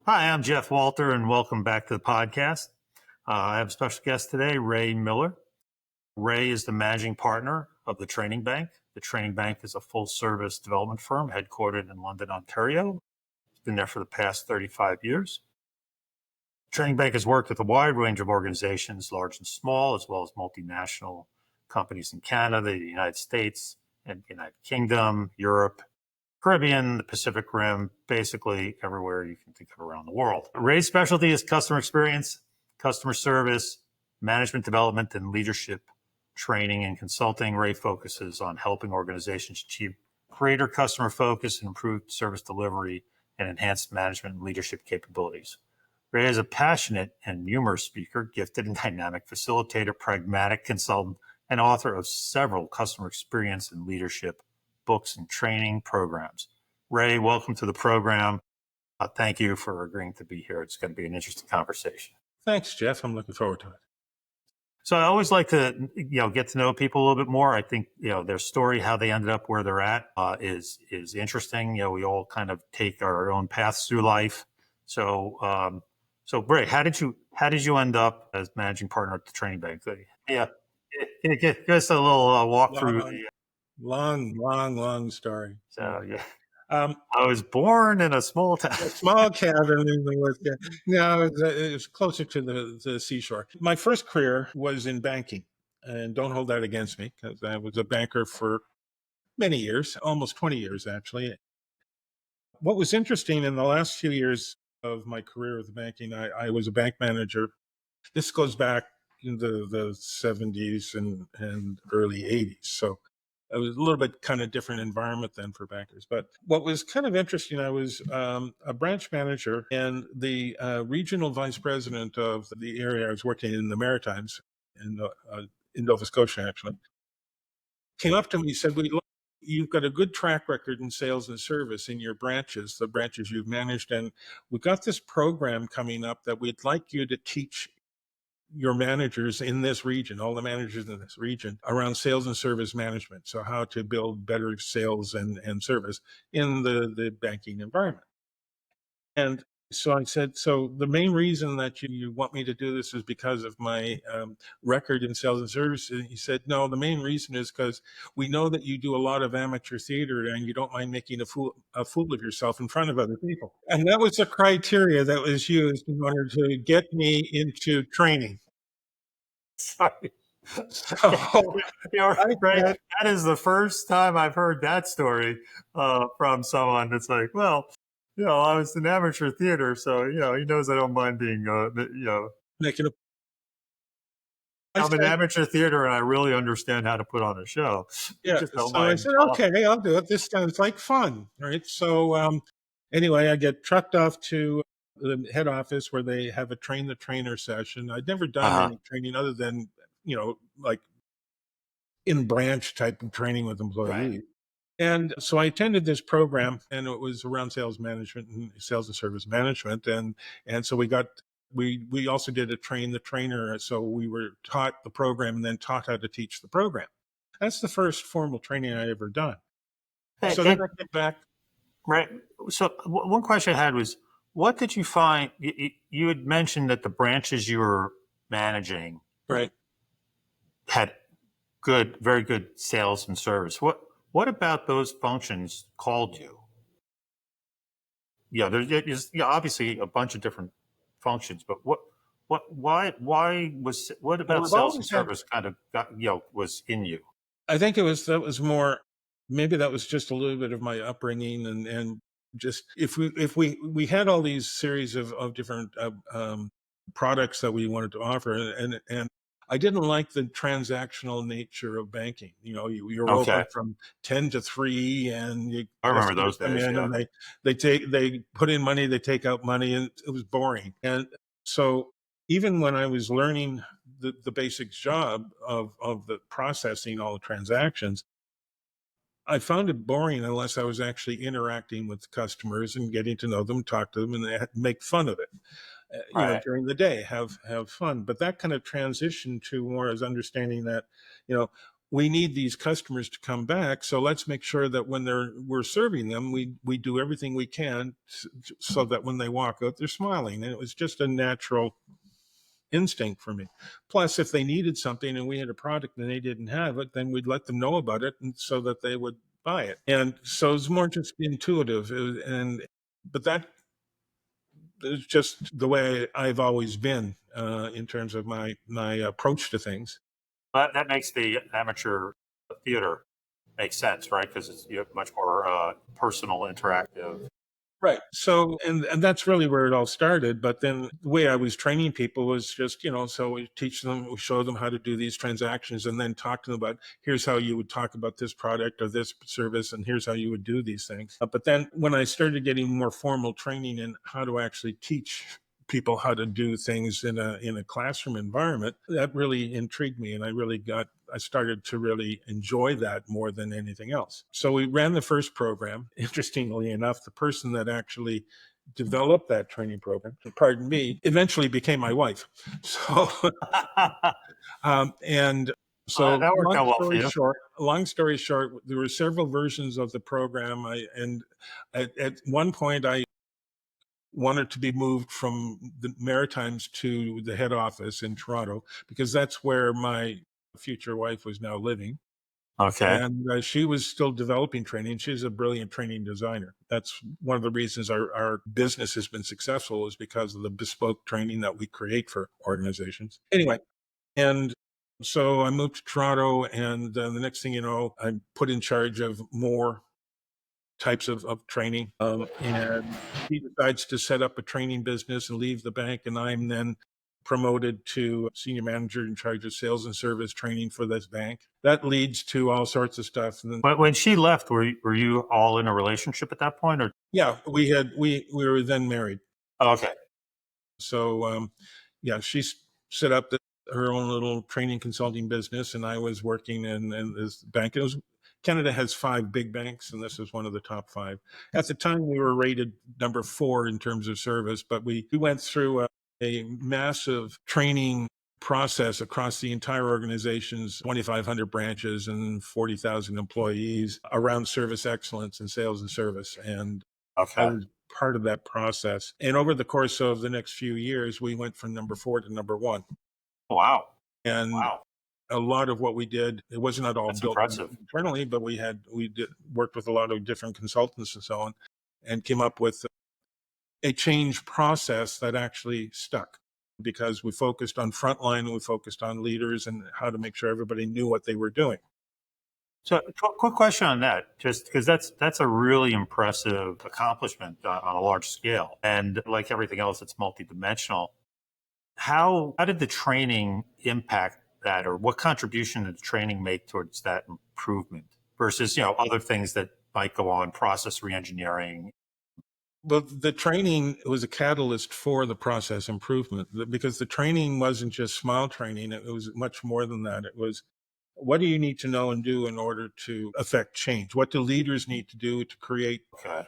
Hi, I'm Jeff Walter, and welcome back to the podcast. I have a special guest today, Ray Miller. Ray is the managing partner of the Training Bank. The Training Bank is a full-service development firm headquartered in London, Ontario. It's been there for the past 35 years. Training Bank has worked with a wide range of organizations, large and small, as well as multinational companies in Canada, the United States, and the United Kingdom, Europe, Caribbean, the Pacific Rim, basically everywhere you can think of around the world. Ray's specialty is customer experience, customer service, management development, and leadership training and consulting. Ray focuses on helping organizations achieve greater customer focus and improved service delivery and enhanced management and leadership capabilities. Ray is a passionate and humorous speaker, gifted and dynamic facilitator, pragmatic consultant, and author of several customer experience and leadership books and training programs. Ray, welcome to the program. Thank you for agreeing to be here. It's going to be an interesting conversation. Thanks, Jeff. I'm looking forward to it. So I always like to, get to know people a little bit more. I think, their story, how they ended up where they're at, is interesting. We all kind of take our own paths through life. So, Ray, how did you end up as managing partner at the Training Bank? Yeah, give us a little walk through. Long story. So yeah. I was born in a small town. A small cabin in the woods. No, it was closer to the seashore. My first career was in banking, and don't hold that against me, because I was a banker for many years, almost 20 years, actually. What was interesting in the last few years of my career with banking, I was a bank manager. This goes back in the 70s and early 80s. So it was a little bit kind of different environment then for bankers. But what was kind of interesting, I was a branch manager, and the regional vice president of the area I was working in the Maritimes, in Nova Scotia, actually, came up to me and said, you've got a good track record in sales and service in your branches, the branches you've managed, and we've got this program coming up that we'd like you to teach your managers in this region, all the managers in this region, around sales and service management. So how to build better sales and service in the banking environment. And so I said, so the main reason that you want me to do this is because of my record in sales and service. And he said, no, the main reason is because we know that you do a lot of amateur theater and you don't mind making a fool of yourself in front of other people. And that was the criteria that was used in order to get me into training. Sorry. Right. That is the first time I've heard that story from someone. It's like, well, I was in amateur theater, so he knows I don't mind being, making I'm in amateur theater, and I really understand how to put on a show. Yeah. So I said, okay, I'll do it. This sounds like fun, right? So anyway, I get trucked off to the head office where they have a train the trainer session. I'd never done any training other than, like in branch type of training with employees. Right. And so I attended this program, and it was around sales management and sales and service management. And so we also did a train the trainer. So we were taught the program and then taught how to teach the program. That's the first formal training I ever done. So then I came back. Right. So one question I had was, what did you find? You had mentioned that the branches you were managing, right, had very good sales and service. What about those functions called you? Yeah, there's obviously a bunch of different functions, but why about sales and service kind of was in you? I think that was more, maybe that was just a little bit of my upbringing, and just if we had all these series of different products that we wanted to offer, and I didn't like the transactional nature of banking. You're open from 10 to 3, and I remember those days. And they put in money, they take out money, and it was boring. And so even when I was learning the basic job of the processing all the transactions, I found it boring unless I was actually interacting with customers and getting to know them, talk to them, and make fun of it. During the day, have fun. But that kind of transition to more as understanding that, we need these customers to come back. So let's make sure that when we're serving them, we do everything we can so that when they walk out, they're smiling. And it was just a natural instinct for me. Plus, if they needed something and we had a product and they didn't have it, then we'd let them know about it, and so that they would buy it. And so it's more just intuitive. But that is just the way I've always been in terms of my approach to things. But that makes the amateur theater make sense, right? Because it's you have much more personal, interactive. Right. So, and that's really where it all started. But then the way I was training people was just, so we teach them, we show them how to do these transactions, and then talk to them about, here's how you would talk about this product or this service, and here's how you would do these things. But then when I started getting more formal training in how to actually teach people how to do things in a classroom environment, that really intrigued me, and I started to really enjoy that more than anything else. So we ran the first program. Interestingly enough, the person that actually developed that training program, pardon me, eventually became my wife. So and Well, so that worked out well for you. long story short, there were several versions of the program. At one point I wanted to be moved from the Maritimes to the head office in Toronto, because that's where my future wife was now living. Okay. And she was still developing training. She's a brilliant training designer. That's one of the reasons our business has been successful, is because of the bespoke training that we create for organizations. Anyway, and so I moved to Toronto, and the next thing you know, I'm put in charge of more types of training. And he decides to set up a training business and leave the bank. And I'm then promoted to senior manager in charge of sales and service training for this bank. That leads to all sorts of stuff. And then, But when she left, were you all in a relationship at that point, or? yeah, we were then married. Oh, okay. So, yeah, she set up her own little training consulting business, and I was working in this bank. Canada has 5 big banks, and this is one of the top 5. At the time, we were rated number 4 in terms of service, but we went through a massive training process across the entire organization's 2,500 branches and 40,000 employees around service excellence and sales and service. And I Okay. was part of that process. And over the course of the next few years, we went from number 4 to number 1. Wow. And Wow. a lot of what we did, it was not all That's built impressive. internally, but worked with a lot of different consultants and so on, and came up with a change process that actually stuck, because we focused on frontline, we focused on leaders and how to make sure everybody knew what they were doing. So, quick question on that, just because that's a really impressive accomplishment on a large scale, and like everything else, it's multidimensional. How did the training impact that, or what contribution did the training make towards that improvement versus other things that might go on, process reengineering? Well, the training was a catalyst for the process improvement, because the training wasn't just smile training. It was much more than that. It was, what do you need to know and do in order to affect change? What do leaders need to do to create Okay.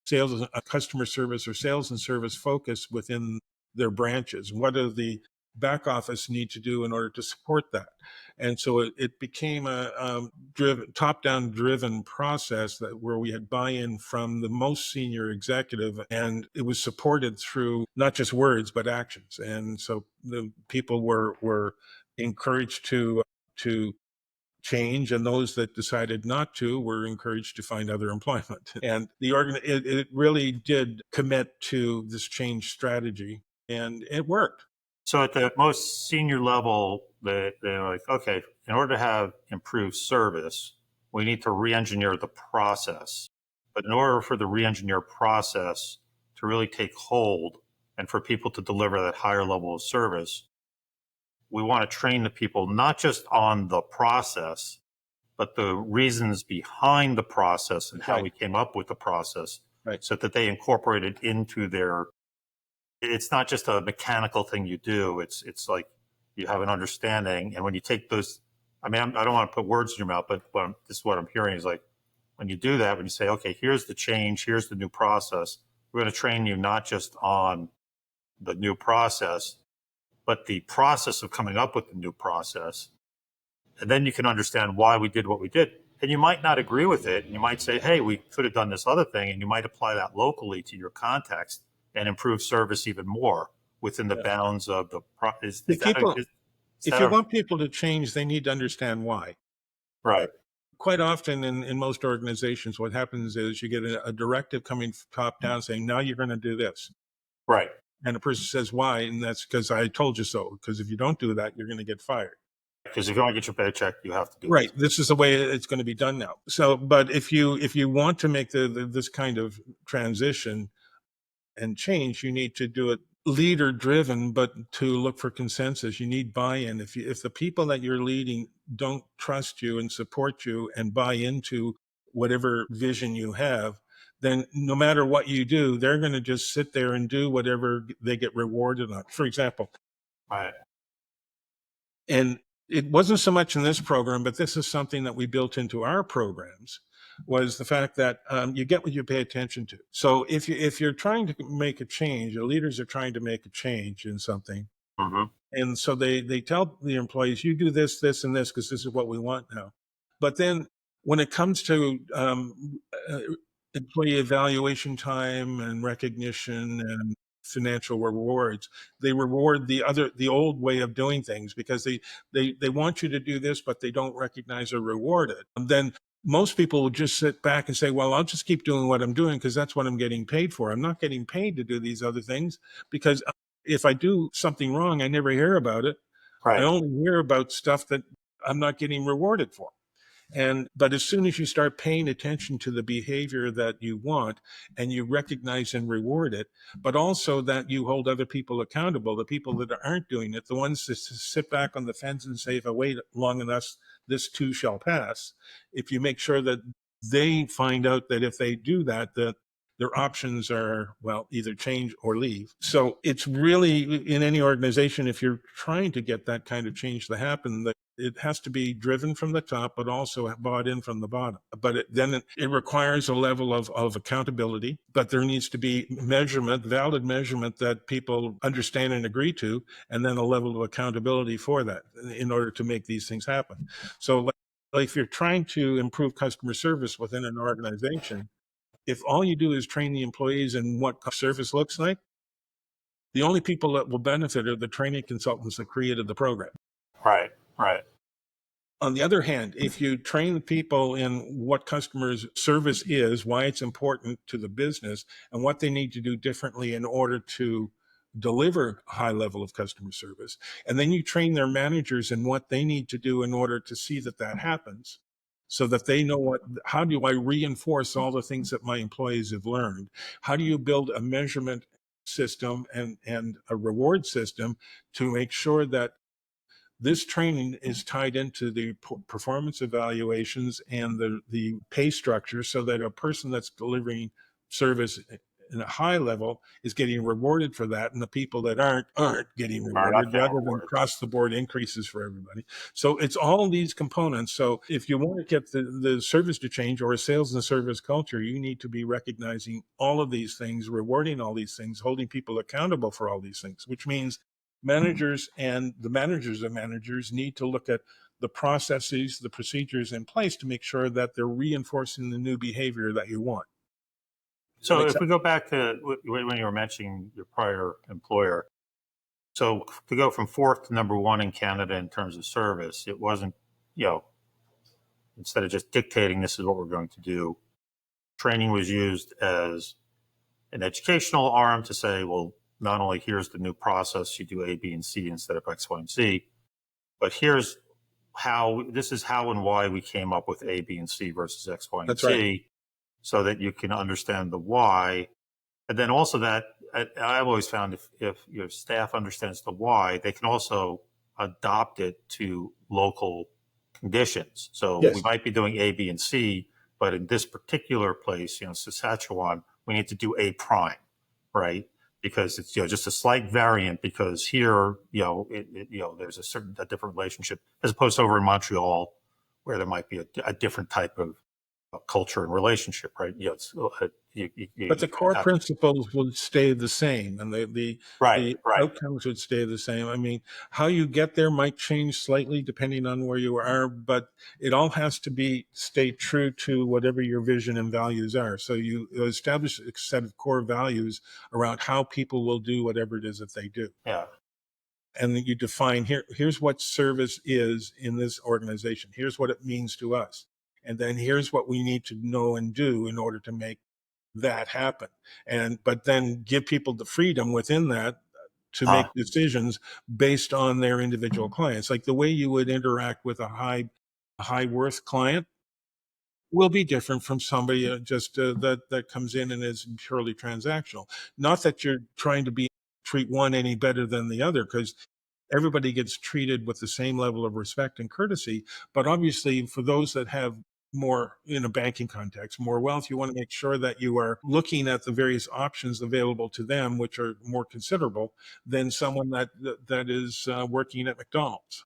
sales, customer service or sales and service focus within their branches? What do the back office need to do in order to support that? And so it became a top-down driven process where we had buy-in from the most senior executive, and it was supported through not just words but actions. And so the people were encouraged to change, and those that decided not to were encouraged to find other employment. And it really did commit to this change strategy, and it worked. So at the most senior level, they're like, okay, in order to have improved service, we need to re-engineer the process. But in order for the re-engineer process to really take hold and for people to deliver that higher level of service, we want to train the people not just on the process, but the reasons behind the process and how Right, we came up with the process, right, so that they incorporate it into their. It's not just a mechanical thing you do. It's like you have an understanding, and when you take those, I mean, I don't want to put words in your mouth, but this is what I'm hearing is like, when you do that, when you say, okay, here's the change, here's the new process, we're going to train you not just on the new process, but the process of coming up with the new process. And then you can understand why we did what we did. And you might not agree with it. And you might say, hey, we could have done this other thing. And you might apply that locally to your context and improve service even more within the Yeah. bounds of the If people, is if that you a want people to change, they need to understand why. right? Quite often in most organizations, what happens is you get a directive coming top down saying, now you're going to do this. Right. And the person says, why? And that's because I told you so. Because if you don't do that, you're going to get fired. Because if you want to get your paycheck, you have to do Right. this. This is the way it's going to be done now. So, but if you want to make this kind of transition and change, you need to do it leader driven, but to look for consensus. You need buy-in. If the people that you're leading don't trust you and support you and buy into whatever vision you have, then no matter what you do, they're going to just sit there and do whatever they get rewarded on. For example, Right. and it wasn't so much in this program, but this is something that we built into our programs, was the fact that you get what you pay attention to. So if you're trying to make a change, your leaders are trying to make a change in something, Mm-hmm. and so they tell the employees, you do this, this, and this because this is what we want now. But then when it comes to uh, employee evaluation time and recognition and financial rewards, they reward the old way of doing things because they want you to do this, but they don't recognize or reward it. And then most people will just sit back and say, well, I'll just keep doing what I'm doing because that's what I'm getting paid for. I'm not getting paid to do these other things because if I do something wrong, I never hear about it. I Right. only hear about stuff that I'm not getting rewarded for. But as soon as you start paying attention to the behavior that you want and you recognize and reward it, but also that you hold other people accountable, the people that aren't doing it, the ones that sit back on the fence and say, if I wait long enough, this too shall pass. If you make sure that they find out that if they do that, that their options are, well, either change or leave. So it's really in any organization, if you're trying to get that kind of change to happen, that it has to be driven from the top, but also bought in from the bottom. But then it requires a level of accountability, but there needs to be measurement, valid measurement that people understand and agree to, and then a level of accountability for that in order to make these things happen. So like if you're trying to improve customer service within an organization, if all you do is train the employees in what service looks like, the only people that will benefit are the training consultants that created the program. Right. Right. On the other hand, if you train people in what customer service is, why it's important to the business, and what they need to do differently in order to deliver a high level of customer service, and then you train their managers in what they need to do in order to see that that happens, so that they know how do I reinforce all the things that my employees have learned? How do you build a measurement system and a reward system to make sure that this training is tied into the performance evaluations and the pay structure so that a person that's delivering service in a high level is getting rewarded for that, and the people that aren't getting Are not rewarded, getting rather than rewarded. across the board increases for everybody. So it's all these components. So if you want to get the service to change, or a sales and service culture, you need to be recognizing all of these things, rewarding all these things, holding people accountable for all these things, which means managers and the managers of managers need to look at the processes, the procedures in place to make sure that they're reinforcing the new behavior that you want. So Makes if sense? we go back to when you were mentioning your prior employer, so to go from fourth to number one in Canada in terms of service, it wasn't, you know, instead of just dictating this is what we're going to do, training was used as an educational arm to say, well, not only here's the new process, you do A, B, and C instead of X, Y, and Z, but here's how, this is how and why we came up with A, B, and C versus X, Y, and That's right. Z, so that you can understand the why. And then also that I've always found if your staff understands the why, they can also adopt it to local conditions. So we Yes. might be doing A, B, and C, but in this particular place, you know, Saskatchewan, we need to do A prime, right? Because it's, you know, just a slight variant because here, you know, you know, there's a different relationship as opposed to over in Montreal where there might be a different type of culture and relationship, right? But the core Have, principles would stay the same, and right, the right. outcomes would stay the same. I mean, how you get there might change slightly depending on where you are, but it all has to be stay true to whatever your vision and values are. So you establish a set of core values around how people will do whatever it is that they do. Yeah, And then you define here's what service is in this organization. Here's what it means to us. And then here's what we need to know and do in order to make that happen. But then give people the freedom within that to uh, make decisions based on their individual clients. Like the way you would interact with a high worth client will be different from somebody just that comes in and is purely transactional. Not that you're trying to treat one any better than the other, because everybody gets treated with the same level of respect and courtesy. But obviously, for those that have more in a banking context, more wealth, you want to make sure that you are looking at the various options available to them, which are more considerable than someone that is working at McDonald's.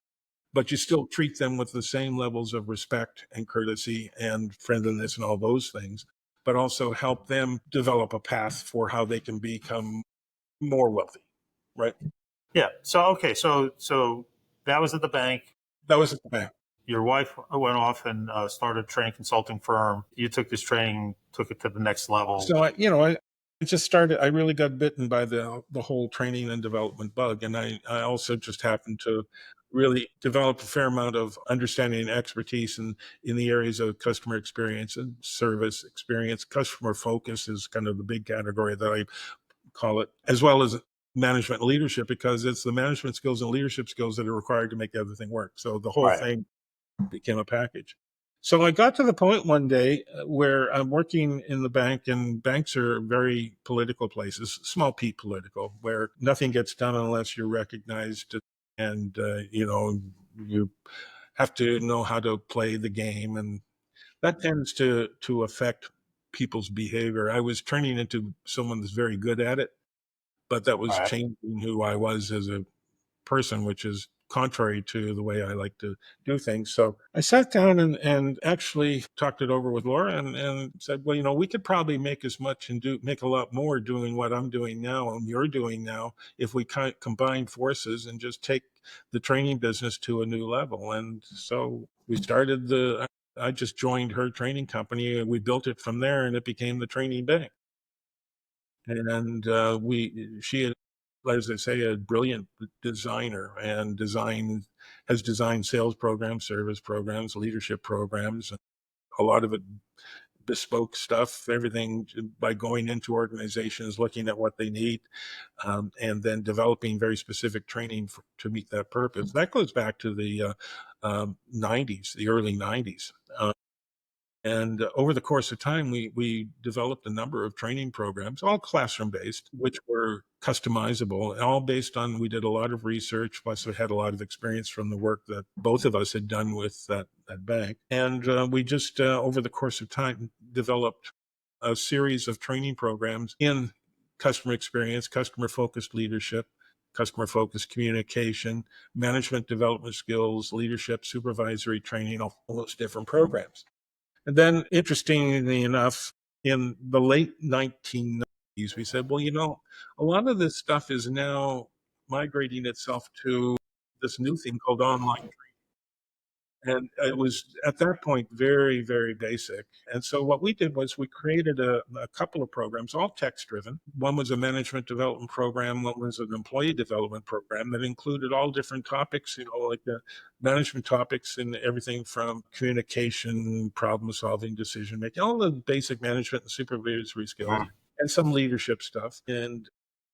But you still treat them with the same levels of respect and courtesy and friendliness and all those things, but also help them develop a path for how they can become more wealthy, right? yeah. So okay, so that was at the bank. That was the plan. Your wife went off and started a training consulting firm. You took this training, took it to the next level. So I just started. I really got bitten by the whole training and development bug, and I also just happened to really develop a fair amount of understanding and expertise in the areas of customer experience and service experience. Customer focus is kind of the big category that I call it, as well as management and leadership, because it's the management skills and leadership skills that are required to make everything work. So the whole Right. thing became a package. So I got to the point one day where I'm working in the bank, and banks are very political places, small p political, where nothing gets done unless you're recognized, and you have to know how to play the game, and that tends to affect people's behavior. I was turning into someone that's very good at it, but that was Right. changing who I was as a person, which is contrary to the way I like to do things. So I sat down and actually talked it over with Laura and said, well, we could probably make as much and make a lot more doing what I'm doing now and you're doing now if we combine forces and just take the training business to a new level. And so we started I just joined her training company and we built it from there, and it became the training bank. And she had, as I say, a brilliant designer, and has designed sales programs, service programs, leadership programs, a lot of it bespoke stuff, everything by going into organizations, looking at what they need, and then developing very specific training to meet that purpose. That goes back to the 90s, the early 90s. And over the course of time, we developed a number of training programs, all classroom based, which were customizable, all based on, we did a lot of research, plus we had a lot of experience from the work that both of us had done with that bank. And we just, over the course of time, developed a series of training programs in customer experience, customer focused leadership, customer focused communication, management development skills, leadership, supervisory training, all those different programs. And then, interestingly enough, in the late 1990s, we said, well, a lot of this stuff is now migrating itself to this new thing called online. And it was at that point very, very basic. And so what we did was we created a couple of programs, all text driven. One was a management development program, one was an employee development program that included all different topics, like the management topics and everything from communication, problem solving, decision making, all the basic management and supervisory skills, and some leadership stuff. And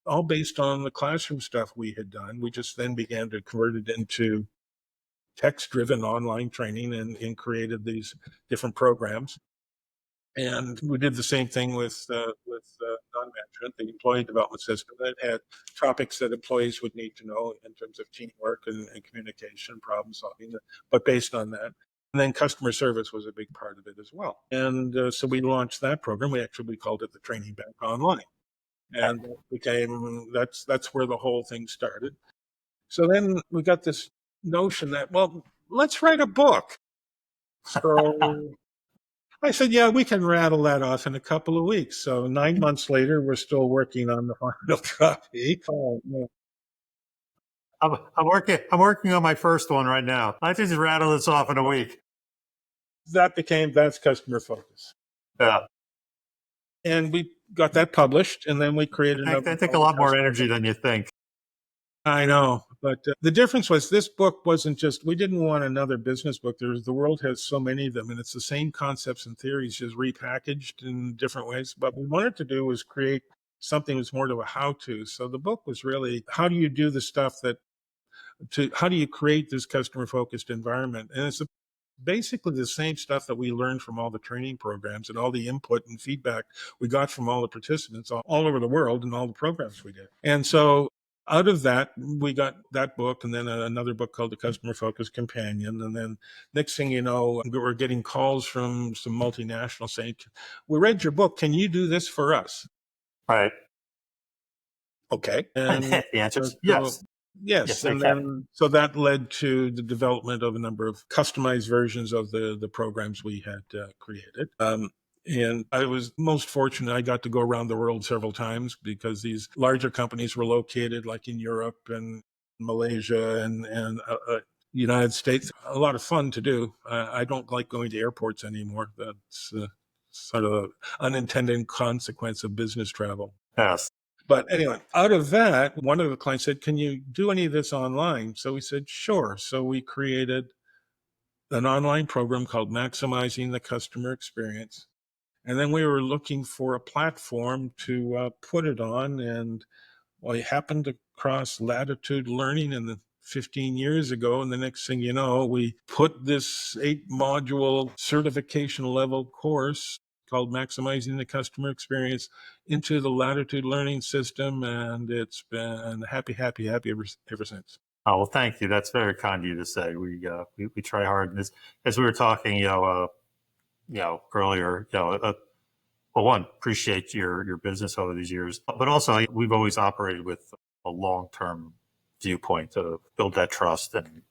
all based on the classroom stuff we had done. We just then began to convert it into text-driven online training and created these different programs. And we did the same thing with non-management, the employee development system that had topics that employees would need to know in terms of teamwork and communication, problem solving, but based on that. And then customer service was a big part of it as well. And so we launched that program. We called it the Training Bank Online, and that's where the whole thing started. So then we got this notion that, well, let's write a book. So I said, yeah, we can rattle that off in a couple of weeks. So 9 months later, we're still working on the final copy. Oh, no. I'm working on my first one right now. I just rattle this off in a week. That's customer focus. Yeah. And we got that published, and then we created another That book take a called lot The more Customer energy Focus. than you think. I know, but the difference was this book wasn't just, we didn't want another business book. The world has so many of them, and it's the same concepts and theories, just repackaged in different ways. But what we wanted to do was create something that's more to a how-to. So the book was really, how do you do the stuff how do you create this customer focused environment? And it's basically the same stuff that we learned from all the training programs and all the input and feedback we got from all the participants all over the world and all the programs we did. And so out of that, we got that book and then another book called The Customer Focused Companion. And then next thing you know, we were getting calls from some multinationals saying, we read your book. Can you do this for us? Right. Okay. And The answer is so yes. yes, Yes, I and can. then so that led to the development of a number of customized versions of the programs we had created. And I was most fortunate. I got to go around the world several times because these larger companies were located like in Europe and Malaysia and United States. A lot of fun to do. I don't like going to airports anymore. That's sort of an unintended consequence of business travel. Yes. But anyway, out of that, one of the clients said, can you do any of this online? So we said, sure. So we created an online program called Maximizing the Customer Experience. And then we were looking for a platform to put it on. And well, I happened across Latitude Learning in the 15 years ago. And the next thing you know, we put this 8-module certification level course called Maximizing the Customer Experience into the Latitude Learning system. And it's been happy ever since. Oh, well, thank you. That's very kind of you to say. We try hard. And as we were talking, earlier, well, one, appreciate your business over these years, but also we've always operated with a long-term viewpoint to build that trust and,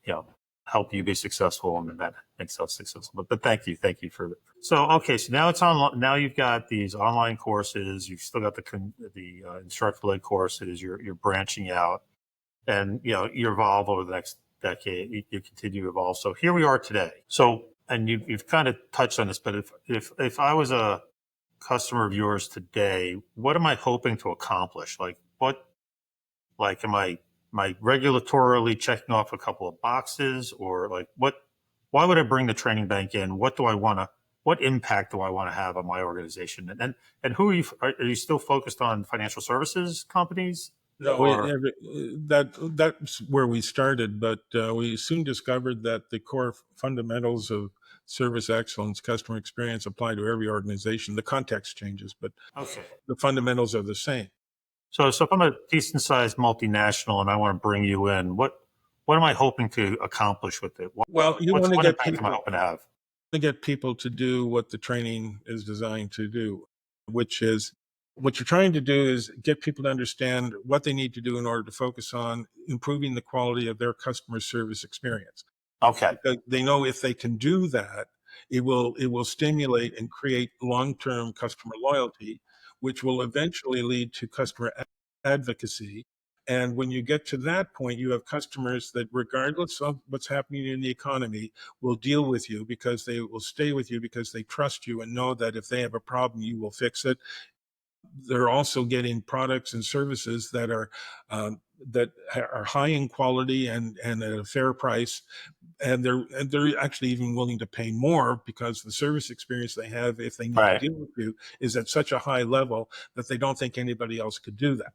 help you be successful and that makes us successful. But thank you for that. So, okay. So now it's on, now you've got these online courses, you've still got the instructor-led courses, you're branching out and, you evolve over the next decade, you continue to evolve. So here we are today. So, and you've kind of touched on this, but if I was a customer of yours today, what am I hoping to accomplish? Am I regulatorily checking off a couple of boxes or why would I bring the training bank in? What impact do I want to have on my organization? And who are you still focused on financial services companies? No, Or, that's where we started, but we soon discovered that the core fundamentals of service excellence, customer experience apply to every organization. The context changes, but okay. the fundamentals are the same. So if I'm a decent sized multinational and I want to bring you in, what am I hoping to accomplish with it? Well, you want to What get impact am I hoping to have? people to do what the training is designed to do, which is what you're trying to do is get people to understand what they need to do in order to focus on improving the quality of their customer service experience. Okay. Because they know if they can do that, it will stimulate and create long-term customer loyalty, which will eventually lead to customer advocacy. And when you get to that point, you have customers that, regardless of what's happening in the economy, will deal with you because they will stay with you because they trust you and know that if they have a problem, you will fix it. They're also getting products and services that are high in quality and at a fair price, and they're actually even willing to pay more because the service experience they have, if they need to Right. deal with you, is at such a high level that they don't think anybody else could do that.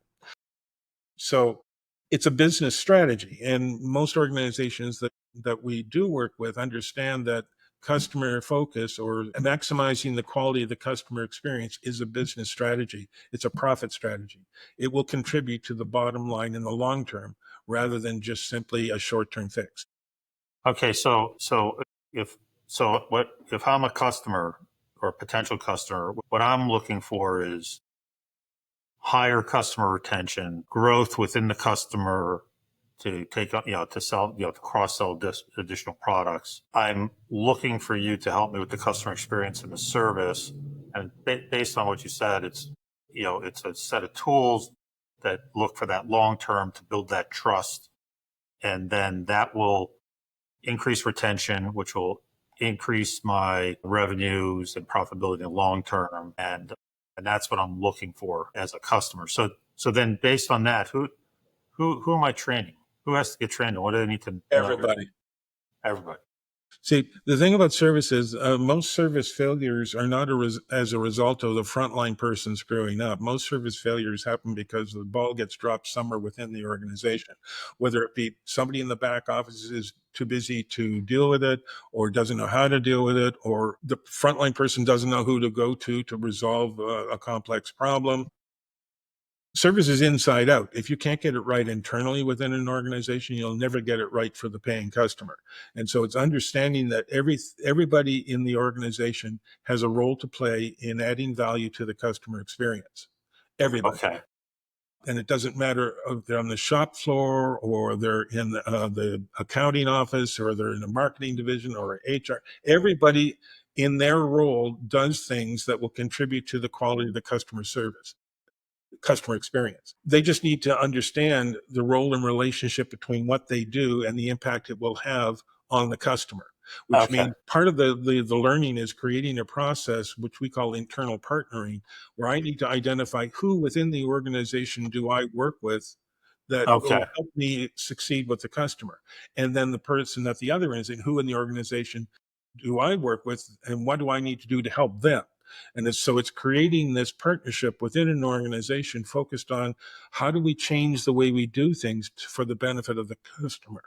So it's a business strategy. And most organizations that we do work with understand that customer focus or maximizing the quality of the customer experience is a business strategy. It's a profit strategy. It will contribute to the bottom line in the long term rather than just simply a short-term fix. Okay. If, if I'm a customer or a potential customer, what I'm looking for is higher customer retention, growth within the customer to take on, to sell, to cross sell additional products. I'm looking for you to help me with the customer experience and the service. And based on what you said, it's a set of tools that look for that long term to build that trust. And then that will increase retention, which will increase my revenues and profitability in the long term. And that's what I'm looking for as a customer. So then based on that, who am I training? Who has to get trained? What do they need to know? Everybody. Everybody. See, the thing about service is most service failures are not as a result of the frontline person screwing up. Most service failures happen because the ball gets dropped somewhere within the organization, whether it be somebody in the back office is too busy to deal with it or doesn't know how to deal with it, or the frontline person doesn't know who to go to resolve a complex problem. Service is inside out. If you can't get it right internally within an organization, you'll never get it right for the paying customer. And so it's understanding that everybody in the organization has a role to play in adding value to the customer experience. Everybody. Okay. And it doesn't matter if they're on the shop floor or they're in the accounting office or they're in a marketing division or HR. Everybody in their role does things that will contribute to the quality of the customer experience. They just need to understand the role and relationship between what they do and the impact it will have on the customer, which means part of the learning is creating a process, which we call internal partnering, where I need to identify who within the organization do I work with that will help me succeed with the customer. And then the person at the other end is who in the organization do I work with and what do I need to do to help them? And so it's creating this partnership within an organization focused on how do we change the way we do things for the benefit of the customer?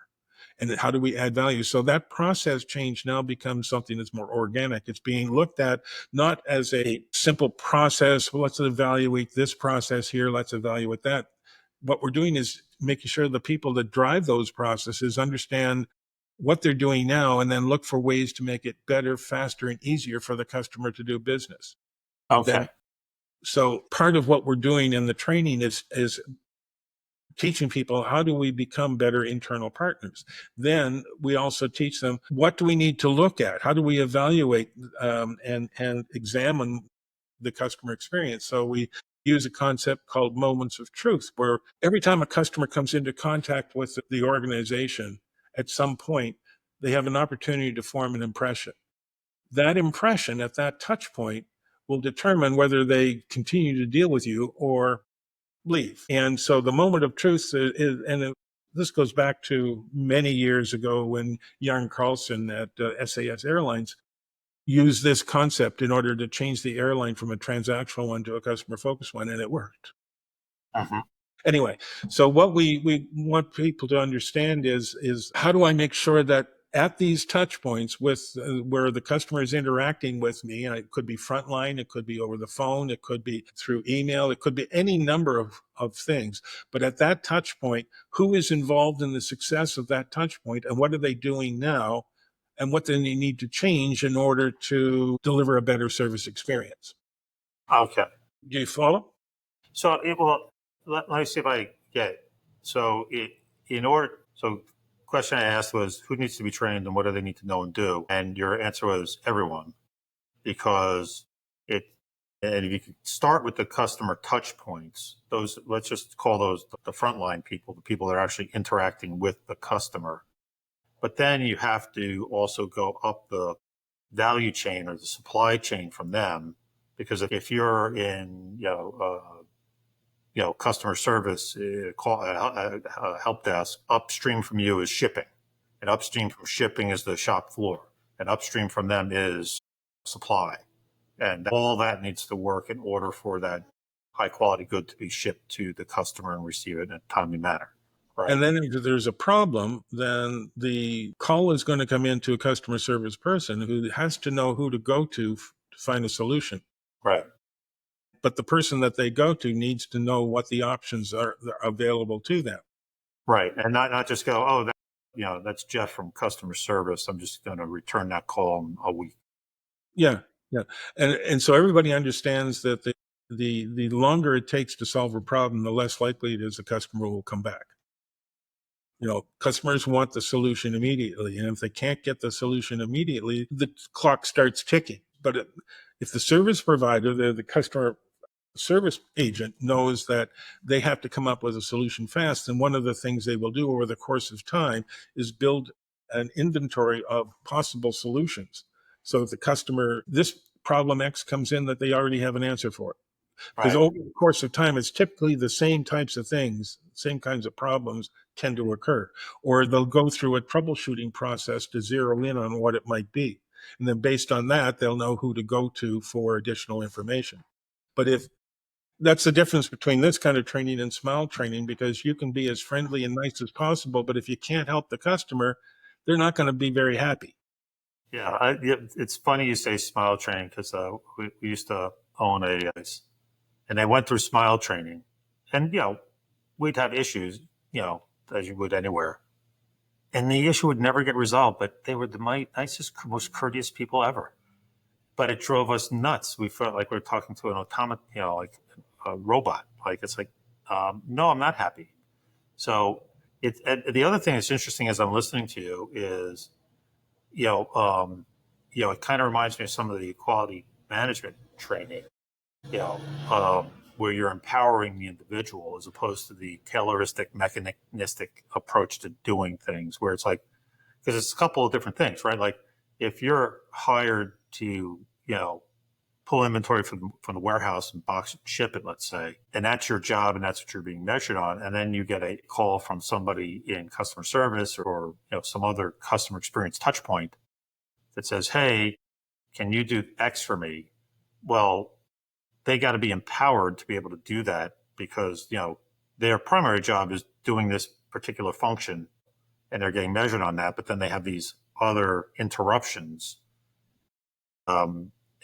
And how do we add value? So that process change now becomes something that's more organic. It's being looked at not as a simple process. Well, let's evaluate this process here. Let's evaluate that. What we're doing is making sure the people that drive those processes understand what they're doing now and then look for ways to make it better, faster, and easier for the customer to do business. Okay. So part of what we're doing in the training is teaching people how do we become better internal partners. Then we also teach them what do we need to look at, how do we evaluate and examine the customer experience. So we use a concept called moments of truth, where every time a customer comes into contact with the organization, at some point they have an opportunity to form an impression. That impression at that touch point will determine whether they continue to deal with you or leave. And so the moment of truth this goes back to many years ago when Jan Carlson at SAS Airlines used this concept in order to change the airline from a transactional one to a customer focused one, and it worked. Anyway, so what we want people to understand is how do I make sure that at these touch points with where the customer is interacting with me, and it could be frontline, it could be over the phone, it could be through email, it could be any number of things. But at that touch point, who is involved in the success of that touch point and what are they doing now? And what then they need to change in order to deliver a better service experience. Okay. Do you follow? So let me see if I get it. So question I asked was who needs to be trained and what do they need to know and do? And your answer was everyone, because and if you could start with the customer touch points, those, let's just call those the frontline people, the people that are actually interacting with the customer. But then you have to also go up the value chain or the supply chain from them, because if you're in, customer service, help desk, upstream from you is shipping, and upstream from shipping is the shop floor, and upstream from them is supply, and all that needs to work in order for that high quality good to be shipped to the customer and receive it in a timely manner. Right. And then if there's a problem, then the call is going to come into a customer service person who has to know who to go to find a solution. Right. But the person that they go to needs to know what the options are available to them. Right. And not just go, that's Jeff from customer service, I'm just going to return that call in a week. Yeah. And so everybody understands that the longer it takes to solve a problem, the less likely it is the customer will come back. Customers want the solution immediately. And if they can't get the solution immediately, the clock starts ticking. But if the service provider, the customer service agent knows that they have to come up with a solution fast, and one of the things they will do over the course of time is build an inventory of possible solutions. So if the customer, this problem X comes in, that they already have an answer for it. Because Right. over the course of time, it's typically the same types of things, same kinds of problems tend to occur. Or they'll go through a troubleshooting process to zero in on what it might be. And then based on that, they'll know who to go to for additional information. But if that's the difference between this kind of training and smile training, because you can be as friendly and nice as possible, but if you can't help the customer, they're not going to be very happy. Yeah, it's funny you say smile training because we used to own a place, and they went through smile training, and we'd have issues, as you would anywhere, and the issue would never get resolved. But they were the nicest, most courteous people ever. But it drove us nuts. We felt like we were talking to an automaton, like a robot. Like it's like, no, I'm not happy. So the other thing that's interesting as I'm listening to you is, it kind of reminds me of some of the quality management training, you know, where you're empowering the individual as opposed to the tayloristic, mechanistic approach to doing things, where it's like, because it's a couple of different things, right? Like if you're hired to, pull inventory from the warehouse and box and ship it, let's say, and that's your job and that's what you're being measured on. And then you get a call from somebody in customer service or, some other customer experience touch point that says, hey, can you do X for me? Well, they got to be empowered to be able to do that because, their primary job is doing this particular function and they're getting measured on that. But then they have these other interruptions.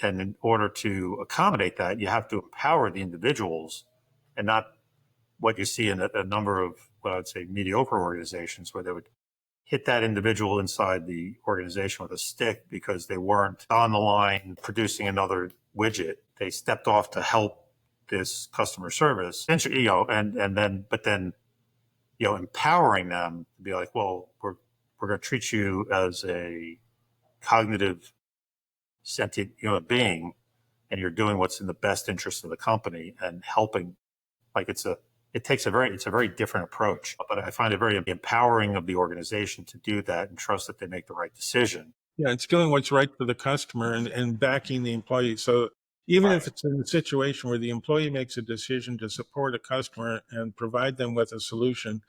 And in order to accommodate that, you have to empower the individuals and not what you see in a number of what I would say mediocre organizations where they would hit that individual inside the organization with a stick because they weren't on the line producing another widget. They stepped off to help this customer service, and then empowering them to be like, well, we're going to treat you as a cognitive sentient human being, and you're doing what's in the best interest of the company and helping. Like it's a very different approach, but I find it very empowering of the organization to do that and trust that they make the right decision. Yeah, it's doing what's right for the customer and backing the employee. So even Right. if it's in a situation where the employee makes a decision to support a customer and provide them with a solution,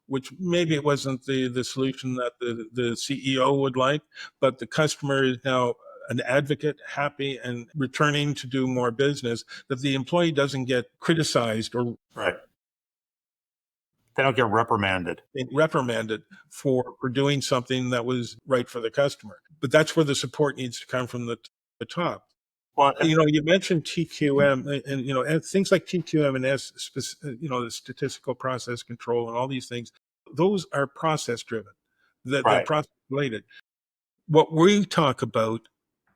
which maybe it wasn't the solution that the CEO would like, but the customer is now an advocate, happy, and returning to do more business, that the employee doesn't get criticized or Right. They don't get reprimanded. reprimanded for doing something that was right for the customer. But that's where the support needs to come from the top. Well, You mentioned TQM and things like TQM and the statistical process control and all these things. Those are process driven. They're right. process related. What we talk about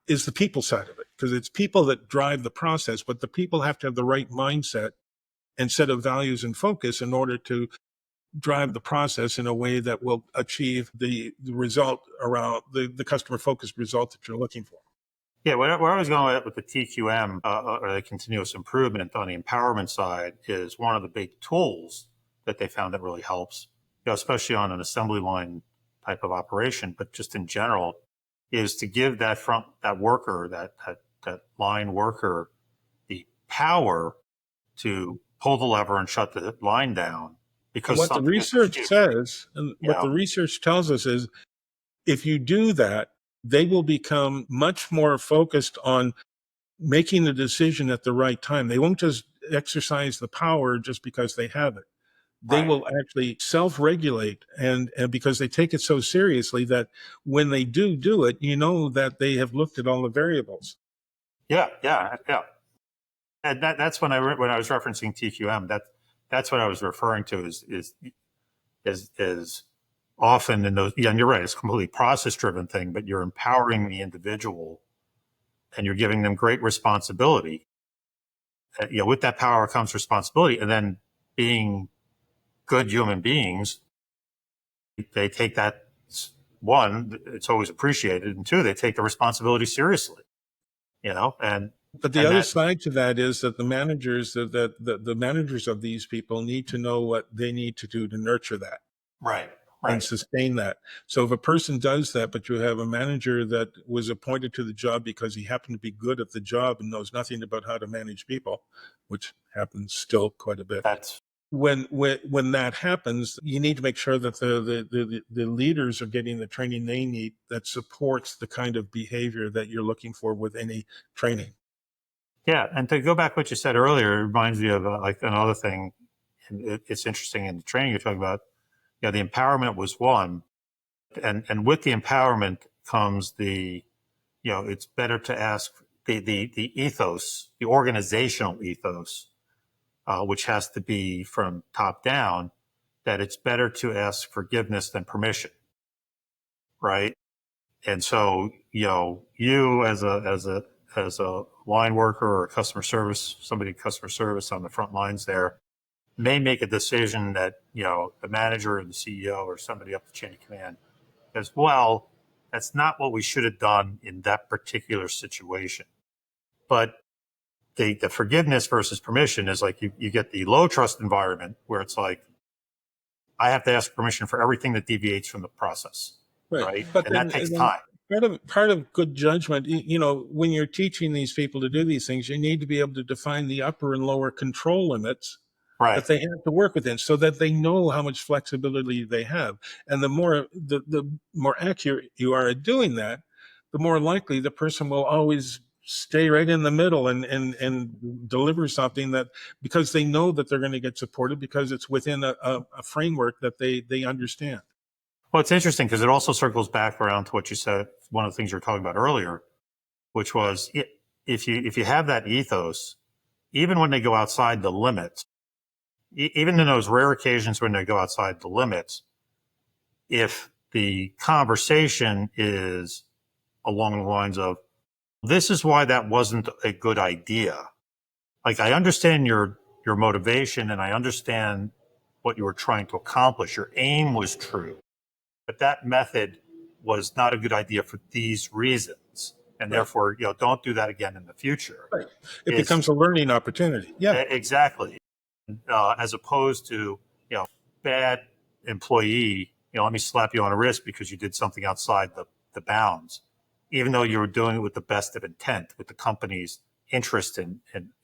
is the people side of it, because it's people that drive the process, but the people have to have the right mindset and set of values and focus in order to drive the process in a way that will achieve the result around the customer focused result that you're looking for. Yeah, where I was going with the TQM or the continuous improvement on the empowerment side is one of the big tools that they found that really helps, especially on an assembly line type of operation, but just in general, is to give that worker, that line worker, the power to pull the lever and shut the line down because What the something is research due. says, and what the research tells us is, if you do that, they will become much more focused on making the decision at the right time. They won't just exercise the power just because they have it. They Right. will actually self-regulate, and because they take it so seriously that when they do it, that they have looked at all the variables. Yeah, yeah, yeah. And that's when when I was referencing TQM. That's what I was referring to is often in those. Yeah, and you're right. It's a completely process driven thing, but you're empowering the individual and you're giving them great responsibility. With that power comes responsibility, and then being good human beings They take that, one, it's always appreciated, and two, they take the responsibility seriously, and But the other that, side to that is that the managers of these people need to know what they need to do to nurture that right, and right. sustain that. So if a person does that, but you have a manager that was appointed to the job because he happened to be good at the job and knows nothing about how to manage people, which happens still quite a bit. That's When that happens, you need to make sure that the leaders are getting the training they need that supports the kind of behavior that you're looking for with any training. Yeah, and to go back to what you said earlier, it reminds me of like another thing. And it's interesting in the training you're talking about. The empowerment was one, and with the empowerment comes it's better to ask the ethos, the organizational ethos, which has to be from top down. That it's better to ask forgiveness than permission, right? And so you as a line worker or a customer service, somebody in customer service on the front lines there, may make a decision that the manager or the CEO or somebody up the chain of command says, well, that's not what we should have done in that particular situation. But the forgiveness versus permission is like you get the low trust environment where it's like I have to ask permission for everything that deviates from the process, Right. right? But And that takes then time. part of good judgment, when you're teaching these people to do these things, you need to be able to define the upper and lower control limits Right. that they have to work within so that they know how much flexibility they have. And the more accurate you are at doing that, the more likely the person will always stay right in the middle and deliver something that because they know that they're going to get supported because it's within a framework that they understand. Well, it's interesting because it also circles back around to what you said. One of the things you were talking about earlier, which was if you have that ethos, even when they go outside the limits, even in those rare occasions when they go outside the limits, if the conversation is along the lines of, this is why that wasn't a good idea. Like, I understand your motivation and I understand what you were trying to accomplish. Your aim was true, but that method was not a good idea for these reasons. And Right. therefore, don't do that again in the future. Right. It Is becomes a learning opportunity. Yeah. exactly. As opposed to, bad employee, let me slap you on the wrist because you did something outside the bounds, even though you were doing it with the best of intent, with the company's interest in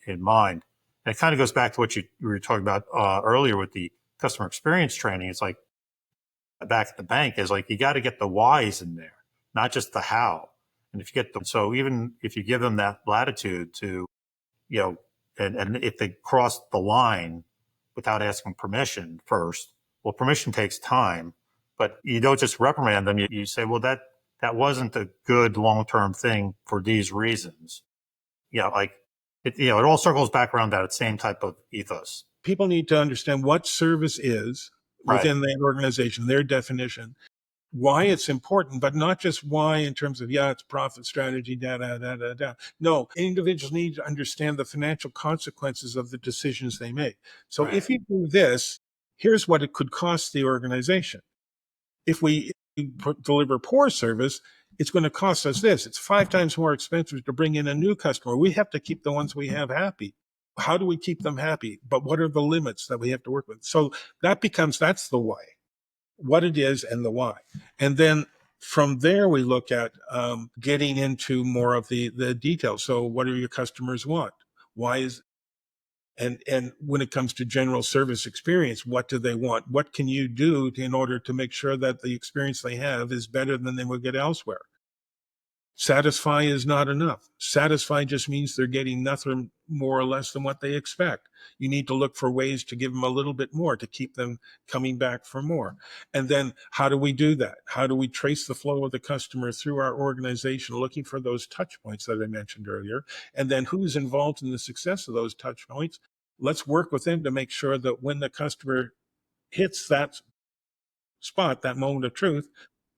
mind. And it kind of goes back to what you were talking about earlier with the customer experience training. It's like back at the bank is like, you got to get the whys in there, not just the how. And if you get so even if you give them that latitude to, you know, and if they cross the line without asking permission first, well, permission takes time, but you don't just reprimand them. You say, well, that wasn't a good long-term thing for these reasons. Like it all circles back around that same type of ethos. People need to understand what service is Right. within that organization, their definition, why it's important, but not just why in terms of, it's profit strategy, da, da, da, da, da. No, individuals need to understand the financial consequences of the decisions they make. So Right. if you do this, here's what it could cost the organization. If we deliver poor service, it's going to cost us this. It's 5 times more expensive to bring in a new customer. We have to keep the ones we have happy. How do we keep them happy? But what are the limits that we have to work with? So that's the why, what it is and the why. And then from there, we look at getting into more of the details. So what do your customers want? Why is and when it comes to general service experience, what do they want? What can you do in order to make sure that the experience they have is better than they would get elsewhere? Satisfy is not enough. Satisfy just means they're getting nothing more or less than what they expect. You need to look for ways to give them a little bit more to keep them coming back for more. And then how do we do that? How do we trace the flow of the customer through our organization, looking for those touch points that I mentioned earlier? And then who's involved in the success of those touch points? Let's work with them to make sure that when the customer hits that spot, that moment of truth,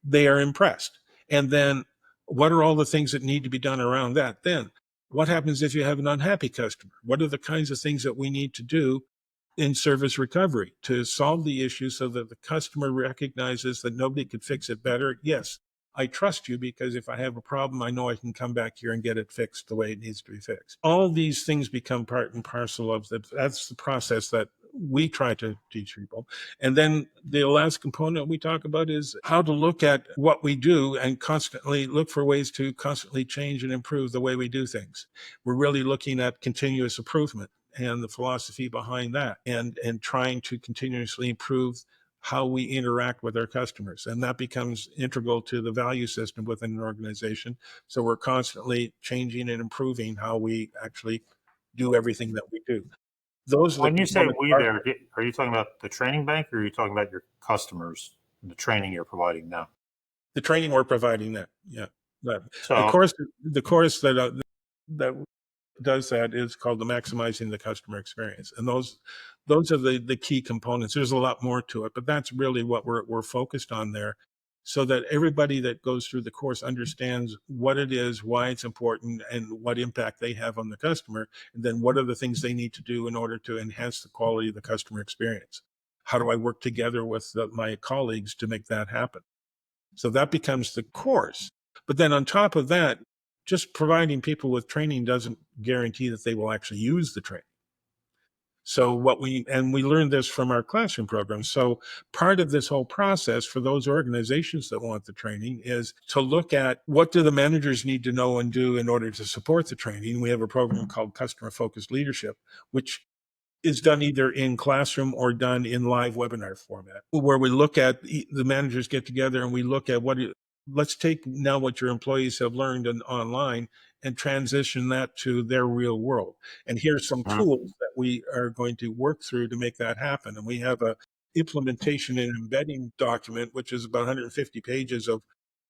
they are impressed. And then what are all the things that need to be done around that? Then what happens if you have an unhappy customer? What are the kinds of things that we need to do in service recovery to solve the issue so that the customer recognizes that nobody could fix it better. Yes, I trust you because if I have a problem, I know I can come back here and get it fixed the way it needs to be fixed. All these things become part and parcel of that. That's the process that we try to teach people. And then the last component we talk about is how to look at what we do and constantly look for ways to constantly change and improve the way we do things. We're really looking at continuous improvement and the philosophy behind that, and trying to continuously improve how we interact with our customers. And that becomes integral to the value system within an organization. So we're constantly changing and improving how we actually do everything that we do. Those are the When you say components. we there, are you talking about the training bank or are you talking about your customers and the training you're providing now? The training we're providing that, yeah. That, So the course that does that is called the maximizing the customer experience, and those are the key components. There's a lot more to it, but that's really what we're focused on there, so that everybody that goes through the course understands what it is, why it's important, and what impact they have on the customer, and then what are the things they need to do in order to enhance the quality of the customer experience. How do I work together with my colleagues to make that happen? So that becomes the course. But then on top of that, just providing people with training doesn't guarantee that they will actually use the training. So we learned this from our classroom program. So part of this whole process for those organizations that want the training is to look at what do the managers need to know and do in order to support the training. We have a program called Customer Focused Leadership, which is done either in classroom or done in live webinar format, where we look at the managers get together and we look at let's take now what your employees have learned online and transition that to their real world. And here's some tools that we are going to work through to make that happen. And we have a implementation and embedding document, which is about 150 pages of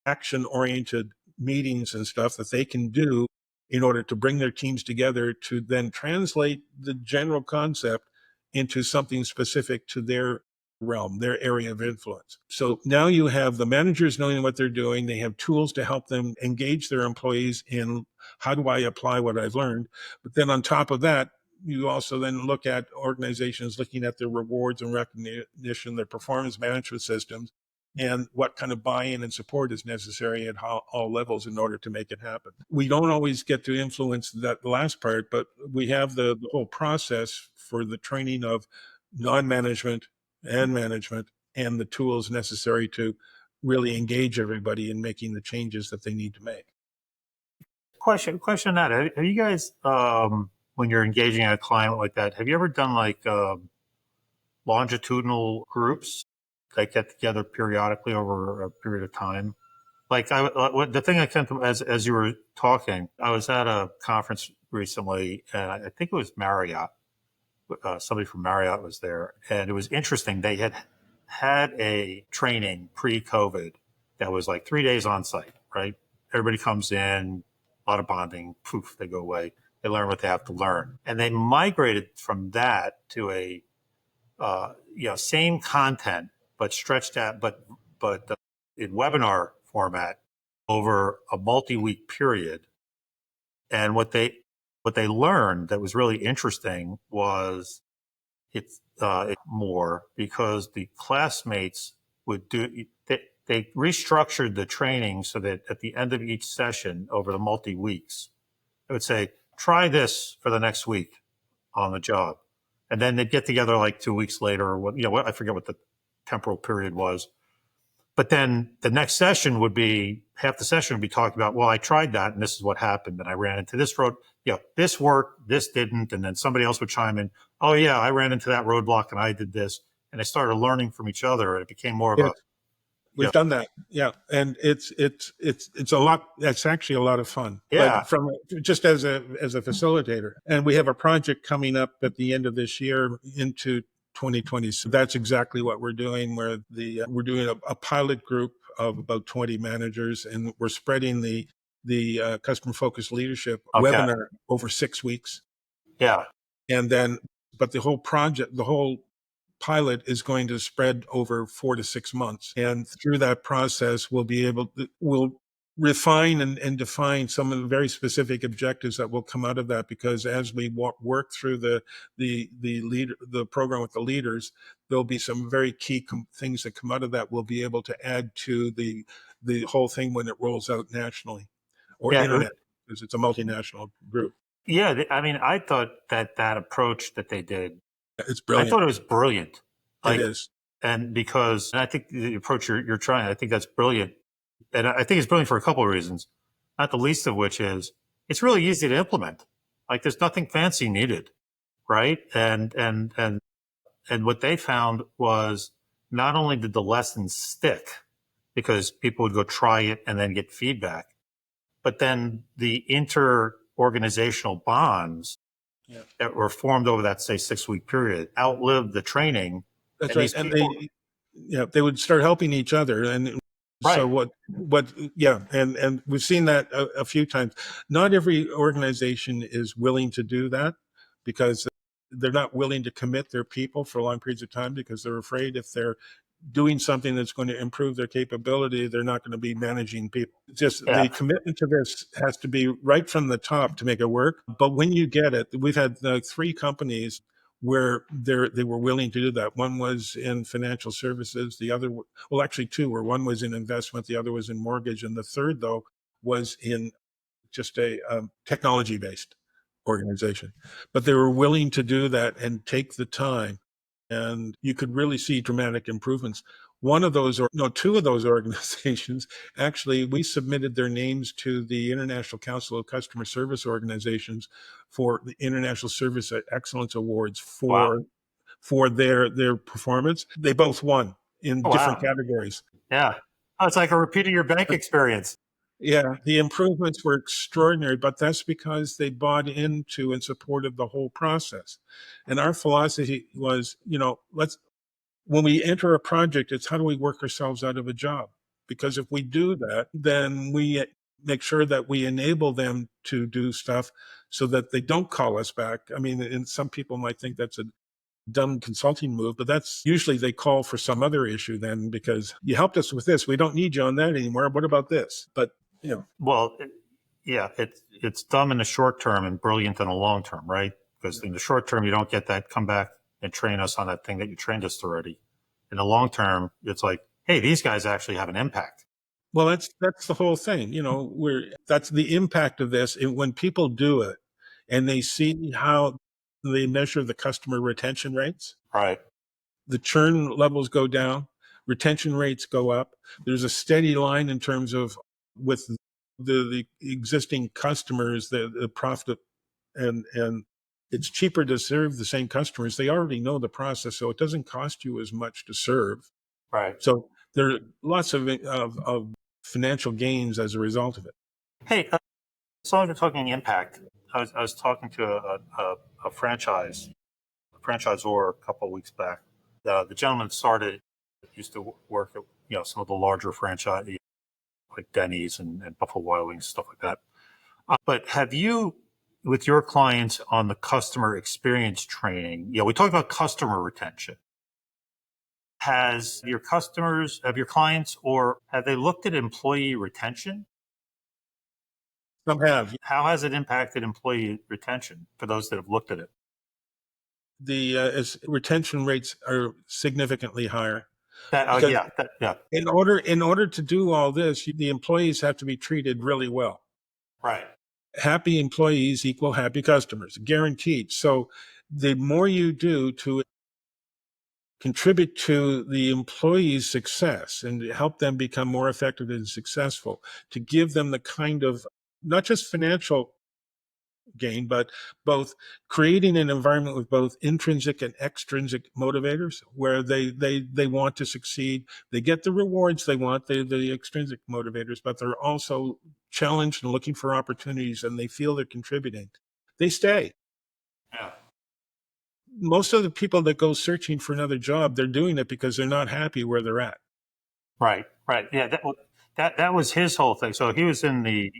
action oriented meetings and stuff that they can do in order to bring their teams together to then translate the general concept into something specific to their realm, their area of influence. So now you have the managers knowing what they're doing. They have tools to help them engage their employees in how do I apply what I've learned. But then on top of that, you also then look at organizations looking at their rewards and recognition, their performance management systems, and what kind of buy-in and support is necessary at all levels in order to make it happen. We don't always get to influence that last part, but we have the whole process for the training of non-management and management and the tools necessary to really engage everybody in making the changes that they need to make. question on that. Have you guys, when you're engaging a client like that, have you ever done like longitudinal groups that get together periodically over a period of time? Like the thing I came to as you were talking, I was at a conference recently, and I think it was Marriott. Somebody from Marriott was there, and it was interesting. They had a training pre-COVID that was like 3 days on site, right? Everybody comes in, a lot of bonding, poof, they go away. They learn what they have to learn. And they migrated from that to a, same content, but stretched out, but in webinar format over a multi-week period. And what they learned that was really interesting was it more because the classmates would they restructured the training so that at the end of each session over the multi-weeks, they would say, try this for the next week on the job. And then they'd get together like 2 weeks later or what, I forget what the temporal period was. But then the next session would be, half the session would be talking about, well, I tried that and this is what happened. And I ran into this road, this worked, this didn't. And then somebody else would chime in, oh yeah, I ran into that roadblock and I did this. And they started learning from each other and it became more of a, We've done that, yeah, and it's a lot. That's actually a lot of fun. Yeah. But from just as a facilitator, and we have a project coming up at the end of this year into 2020. So that's exactly what we're doing. Where we're doing a pilot group of about 20 managers, and we're spreading the customer focused leadership webinar over 6 weeks. Yeah, and then but the whole pilot is going to spread over 4 to 6 months. And through that process, we'll refine and define some of the very specific objectives that will come out of that, because as we work through the program with the leaders, there'll be some very key things that come out of that we'll be able to add to the whole thing when it rolls out nationally or Yeah. internet, because it's a multinational group. Yeah. I mean, I thought that approach that they did, It's I brilliant. thought it was brilliant. It Like, is. and I think the approach you're trying, I think that's brilliant. And I think it's brilliant for a couple of reasons, not the least of which is it's really easy to implement. Like there's nothing fancy needed, right? And what they found was not only did the lessons stick because people would go try it and then get feedback, but then the inter-organizational bonds Yeah. that were formed over that, say, 6 week period outlived the training. That's And right. these And people, they would start helping each other. And so right. yeah. And we've seen that a few times. Not every organization is willing to do that, because they're not willing to commit their people for long periods of time, because they're afraid if they're doing something that's going to improve their capability, they're not going to be managing people. Just Yeah. the commitment to this has to be right from the top to make it work. But when you get it, we've had 3 companies where they were willing to do that. One was in financial services, the other, well, actually 2, where one was in investment, the other was in mortgage, and the third, though, was in just a technology based organization. But they were willing to do that and take the time, and you could really see dramatic improvements. One of those, or no, 2 of those organizations, actually, we submitted their names to the International Council of Customer Service Organizations for the International Service Excellence Awards Wow. for their performance. They both won in Oh, different wow. categories. Yeah. Oh, it's like a repeat of your bank experience. Yeah, the improvements were extraordinary, but that's because they bought into and supported the whole process. And our philosophy was, let's when we enter a project, it's how do we work ourselves out of a job? Because if we do that, then we make sure that we enable them to do stuff so that they don't call us back. I mean, and some people might think that's a dumb consulting move, but that's usually they call for some other issue then, because you helped us with this. We don't need you on that anymore. What about this? But, Well, yeah, it's dumb in the short term and brilliant in the long term, right? Because in the short term, you don't get that come back and train us on that thing that you trained us already. In the long term, it's like, hey, these guys actually have an impact. well, that's the whole thing. That's the impact of this. When people do it and they see how they measure the customer retention rates, Right. the churn levels go down, retention rates go up. There's a steady line in terms of with the existing customers, the profit, and it's cheaper to serve the same customers. They already know the process, so it doesn't cost you as much to serve. Right. So there are lots of financial gains as a result of it. Hey, so I'm talking impact. I was talking to a franchisor a couple of weeks back. The gentleman used to work at some of the larger franchise like Denny's and Buffalo Wild Wings, stuff like that. But have you, with your clients on the customer experience training, we talk about customer retention. Have your clients, or have they looked at employee retention? Some have. How has it impacted employee retention for those that have looked at it? The retention rates are significantly higher, because Yeah, in order to do all this, the employees have to be treated really well. right, Happy employees equal happy customers, guaranteed. So the more you do to contribute to the employee's success and help them become more effective and successful, to give them the kind of not just financial gain, but both creating an environment with both intrinsic and extrinsic motivators where they want to succeed. They get the rewards they want, the extrinsic motivators, but they're also challenged and looking for opportunities, and they feel they're contributing. They stay. yeah, Most of the people that go searching for another job, they're doing it because they're not happy where they're at. right. Yeah, that was his whole thing. So he was in the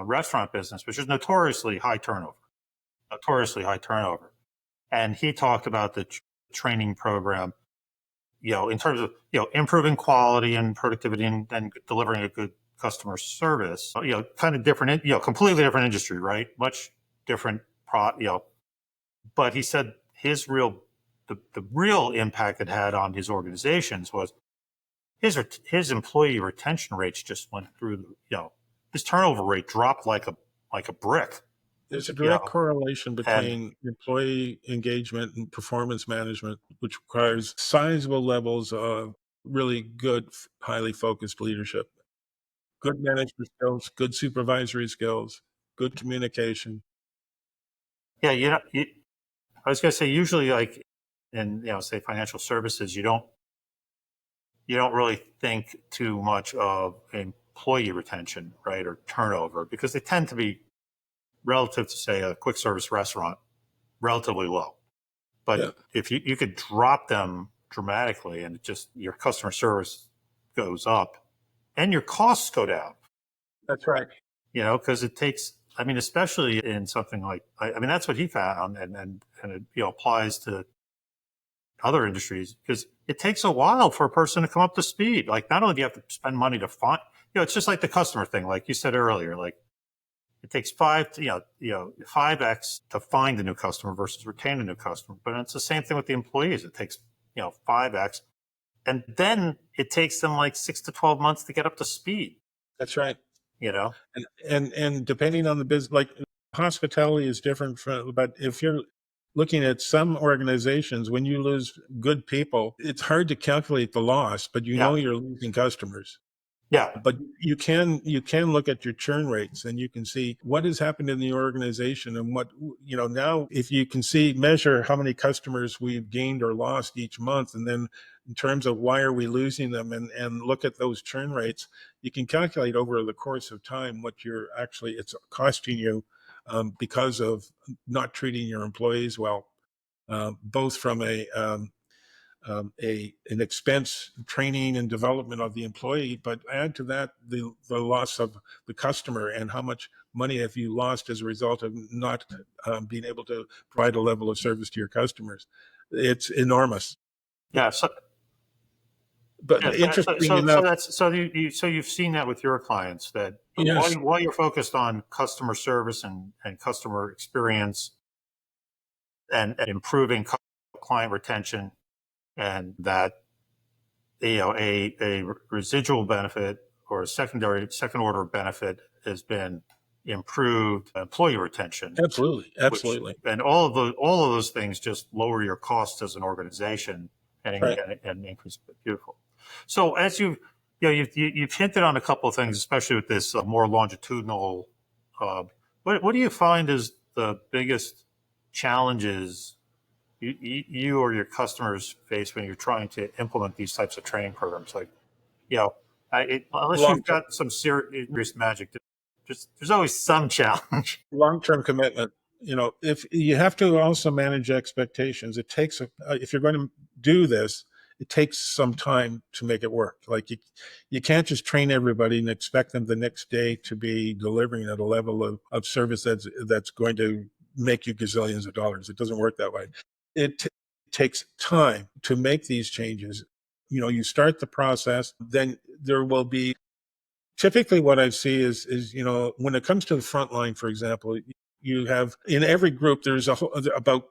restaurant business, which is notoriously high turnover. And he talked about the training program, in terms of improving quality and productivity and delivering a good customer service, kind of different, completely different industry, right? Much different, but he said the real impact it had on his organizations was his employee retention rates just went through his turnover rate dropped like a brick. There's a direct correlation And between employee engagement and performance management, which requires sizable levels of really good, highly focused leadership, good management skills, good supervisory skills, good communication. yeah, I was going to say, usually, like in say financial services, you don't really think too much of employee retention, right, or turnover, because they tend to be, relative to say a quick service restaurant, relatively low. But Yeah, if you could drop them dramatically, and just your customer service goes up and your costs go down, that's right. because it takes, I mean, especially in something like, I mean, that's what he found, and it applies to other industries, because it takes a while for a person to come up to speed. Like, not only do you have to spend money to find, it's just like the customer thing, like you said earlier, like it takes 5x to find a new customer versus retain a new customer. But it's the same thing with the employees. It takes 5x, and then it takes them like 6 to 12 months to get up to speed. That's right. You know, And depending on the business, like hospitality is different from, but if you're looking at some organizations, when you lose good people, it's hard to calculate the loss, but yeah, you're losing customers. yeah, But you can look at your churn rates, and you can see what has happened in the organization, and what, now if you can measure how many customers we've gained or lost each month, and then in terms of why are we losing them, and look at those churn rates, you can calculate over the course of time what it's costing you, because of not treating your employees well, both from an expense training and development of the employee, but add to that the loss of the customer, and how much money have you lost as a result of not being able to provide a level of service to your customers. It's enormous. yeah. So But yeah, interesting enough, you've seen that with your clients, that yes, while you're focused on customer service and customer experience, and improving client retention, and that a residual benefit, or a second order benefit, has been improved employee retention, absolutely, which, absolutely, and all of those things just lower your costs as an organization, and, right. and increase. Beautiful. So as you've hinted on a couple of things, especially with this more longitudinal. What do you find is the biggest challenges you or your customers face when you're trying to implement these types of training programs? Like, unless Long you've got some serious magic, there's always some challenge. long-term commitment. If you have to also manage expectations, it takes if you're going to do this, it takes some time to make it work. Like, you can't just train everybody and expect them the next day to be delivering at a level of service that's going to make you gazillions of dollars. It doesn't work that way. It takes time to make these changes. You start the process, then there will be, typically what I see is, when it comes to the front line, for example, you have in every group, there's about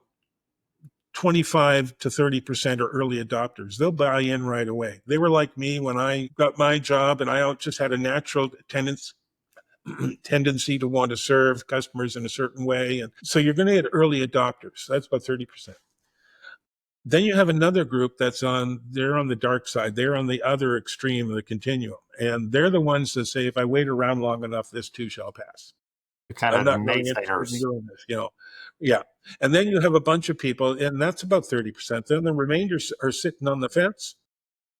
25 to 30% are early adopters. They'll buy in right away. They were like me when I got my job, and I just had a natural tendency to want to serve customers in a certain way. And so you're going to get early adopters. That's about 30%. Then you have another group they're on the dark side. They're on the other extreme of the continuum. And they're the ones that say, if I wait around long enough, this too shall pass. Kind I'm of the not really interested in naysayers. doing this. Yeah. And then you have a bunch of people, and that's about 30%. Then the remainder are sitting on the fence.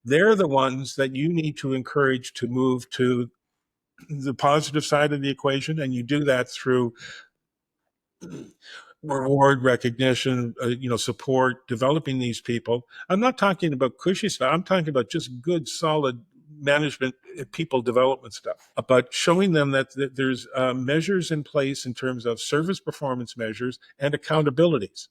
They're the ones that you need to encourage to move to the positive side of the equation. And you do that through reward, recognition, support, developing these people. I'm not talking about cushy stuff. I'm talking about just good, solid management, people development stuff, but showing them that there's measures in place in terms of service performance measures and accountabilities.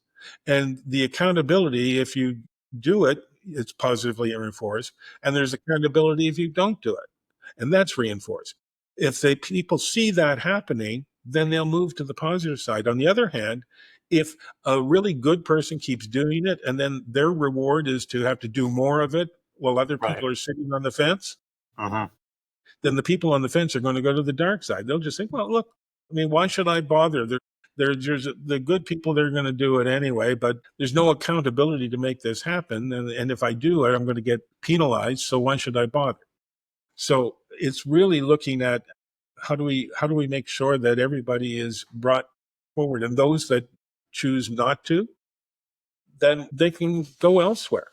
And the accountability, if you do it, it's positively reinforced. And there's accountability if you don't do it. And that's reinforced. If people see that happening, then they'll move to the positive side. On the other hand, if a really good person keeps doing it and then their reward is to have to do more of it while other Right. people are sitting on the fence, Uh-huh. then the people on the fence are going to go to the dark side. They'll just think, well, look, I mean, why should I bother? There's the good people, they're going to do it anyway, but there's no accountability to make this happen. And if I do it, I'm going to get penalized. So why should I bother? So it's really looking at how do we make sure that everybody is brought forward, and those that choose not to, then they can go elsewhere.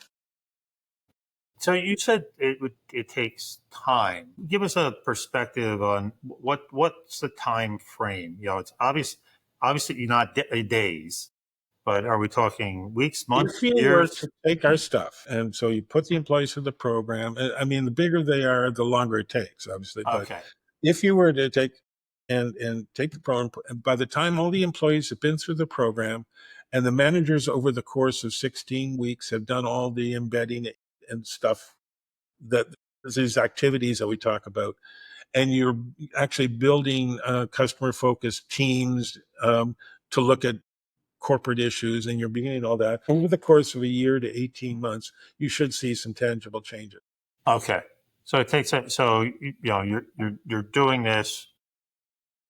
So you said it takes time. Give us a perspective on what's the time frame. It's obviously not days, but are we talking weeks, months, If you were years? to take our stuff, and so you put the employees through the program, I mean, the bigger they are, the longer it takes, obviously. But Okay. if you were to take and take the program, and by the time all the employees have been through the program, and the managers over the course of 16 weeks have done all the embedding and stuff, that these activities that we talk about, and you're actually building customer focused teams to look at corporate issues, and you're beginning all that over the course of a year to 18 months, you should see some tangible changes. Okay. So it takes so you're doing this.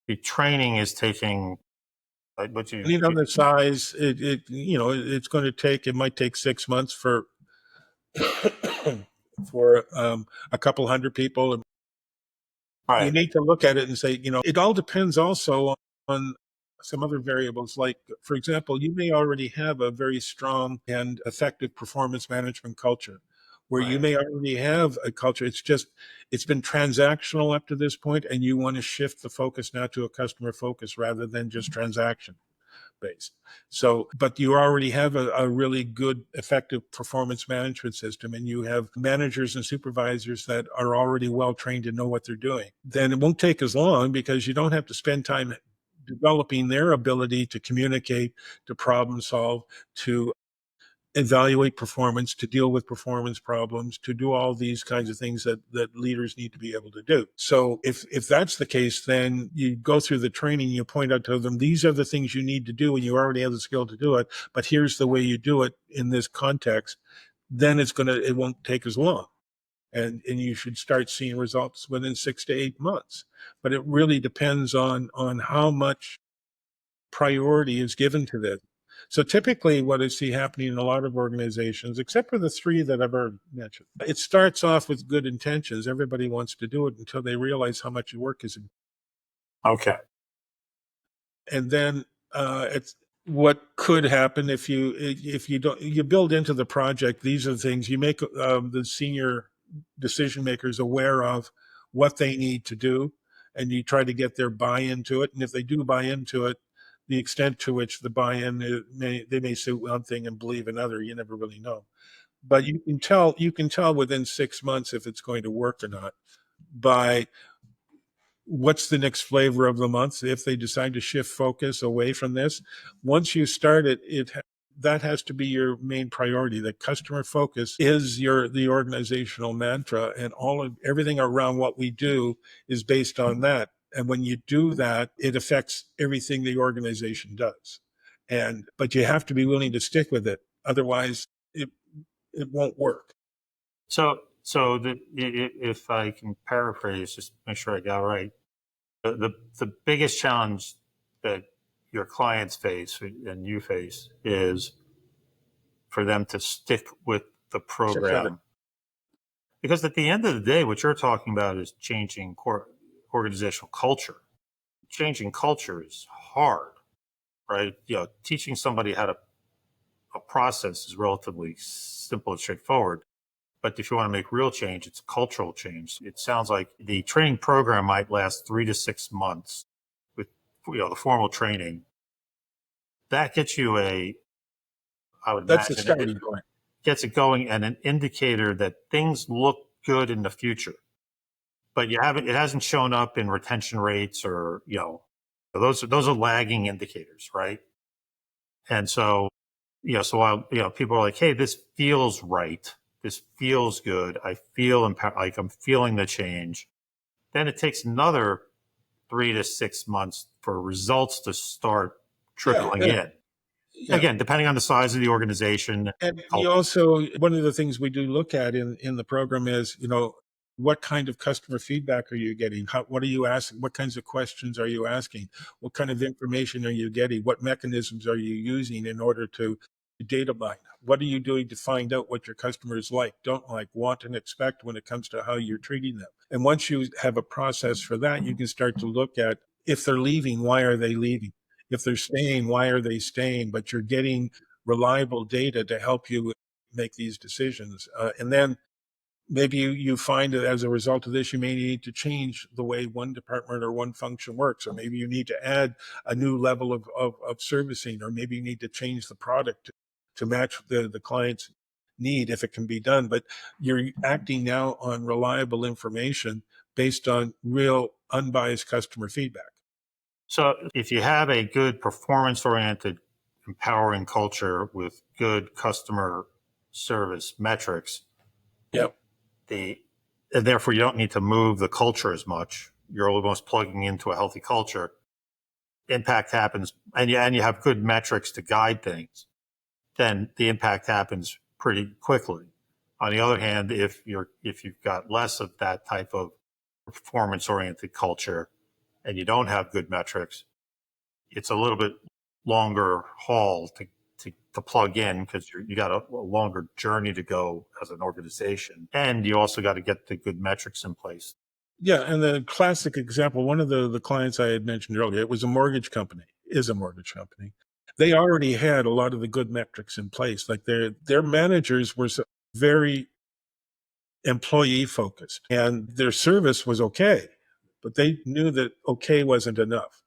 The training is taking what you Depending on the size, it's going to take, it might take 6 months for for a couple hundred people. You right, need to look at it and say, it all depends also on some other variables. Like, for example, you may already have a very strong and effective performance management culture where you right. may already have a culture. It's been transactional up to this point, and you want to shift the focus now to a customer focus rather than just transaction based. So, but you already have a really good, effective performance management system, and you have managers and supervisors that are already well trained and know what they're doing. Then it won't take as long because you don't have to spend time developing their ability to communicate, to problem solve, to evaluate performance, to deal with performance problems, to do all these kinds of things that leaders need to be able to do. So if that's the case, then you go through the training, you point out to them, these are the things you need to do, and you already have the skill to do it, but here's the way you do it in this context. Then it won't take as long. And you should start seeing results within 6 to 8 months. But it really depends on how much priority is given to this. So typically what I see happening in a lot of organizations, except for the three that I've already mentioned, it starts off with good intentions. Everybody wants to do it until they realize how much work is. Okay. And then it's what could happen if you don't, you build into the project. These are the things you make the senior decision makers aware of what they need to do, and you try to get their buy-in to it. And if they do buy into it, the extent to which the buy-in they may say one thing and believe another. You never really know, but you can tell within 6 months if it's going to work or not by what's the next flavor of the month if they decide to shift focus away from this. Once you start it, that has to be your main priority. The customer focus is the organizational mantra, and everything around what we do is based on that. And when you do that, it affects everything the organization does. But you have to be willing to stick with it, otherwise it won't work. If I can paraphrase, just make sure I got it right. The biggest challenge that your clients face and you face is for them to stick with the Stick with it. program. Because at the end of the day, what you're talking about is changing organizational culture. Changing culture is hard, right? Teaching somebody how to a process is relatively simple and straightforward. But if you want to make real change, it's a cultural change. It sounds like the training program might last 3 to 6 months with the formal training. That gets you I would That's the imagine starting point. gets it going and an indicator that things look good in the future. But it hasn't shown up in retention rates or, those are lagging indicators, right? And so, so while, people are like, hey, this feels right. This feels good. I feel like I'm feeling the change. Then it takes another 3 to 6 months for results to start Yeah, trickling yeah, in. yeah. Again, depending on the size of the organization. And you also, one of the things we do look at in the program is, what kind of customer feedback are you getting? What are you asking? What kinds of questions are you asking? What kind of information are you getting? What mechanisms are you using in order to data mine? What are you doing to find out what your customers like, don't like, want, and expect when it comes to how you're treating them? And once you have a process for that, you can start to look at, if they're leaving, why are they leaving? If they're staying, why are they staying? But you're getting reliable data to help you make these decisions. And then maybe you find that as a result of this, you may need to change the way one department or one function works, or maybe you need to add a new level of servicing, or maybe you need to change the product to match the client's need if it can be done. But you're acting now on reliable information based on real unbiased customer feedback. So if you have a good performance oriented, empowering culture with good customer service metrics, Yep. and therefore you don't need to move the culture as much. You're almost plugging into a healthy culture. Impact happens, and you have good metrics to guide things. Then the impact happens pretty quickly. On the other hand, if you've got less of that type of performance oriented culture and you don't have good metrics, it's a little bit longer haul to plug in, because you got a longer journey to go as an organization, and you also got to get the good metrics in place. Yeah, and the classic example, one of the clients I had mentioned earlier, it was a mortgage company, is a mortgage company. They already had a lot of the good metrics in place. Like their managers were very employee focused, and their service was okay, but they knew that okay wasn't enough.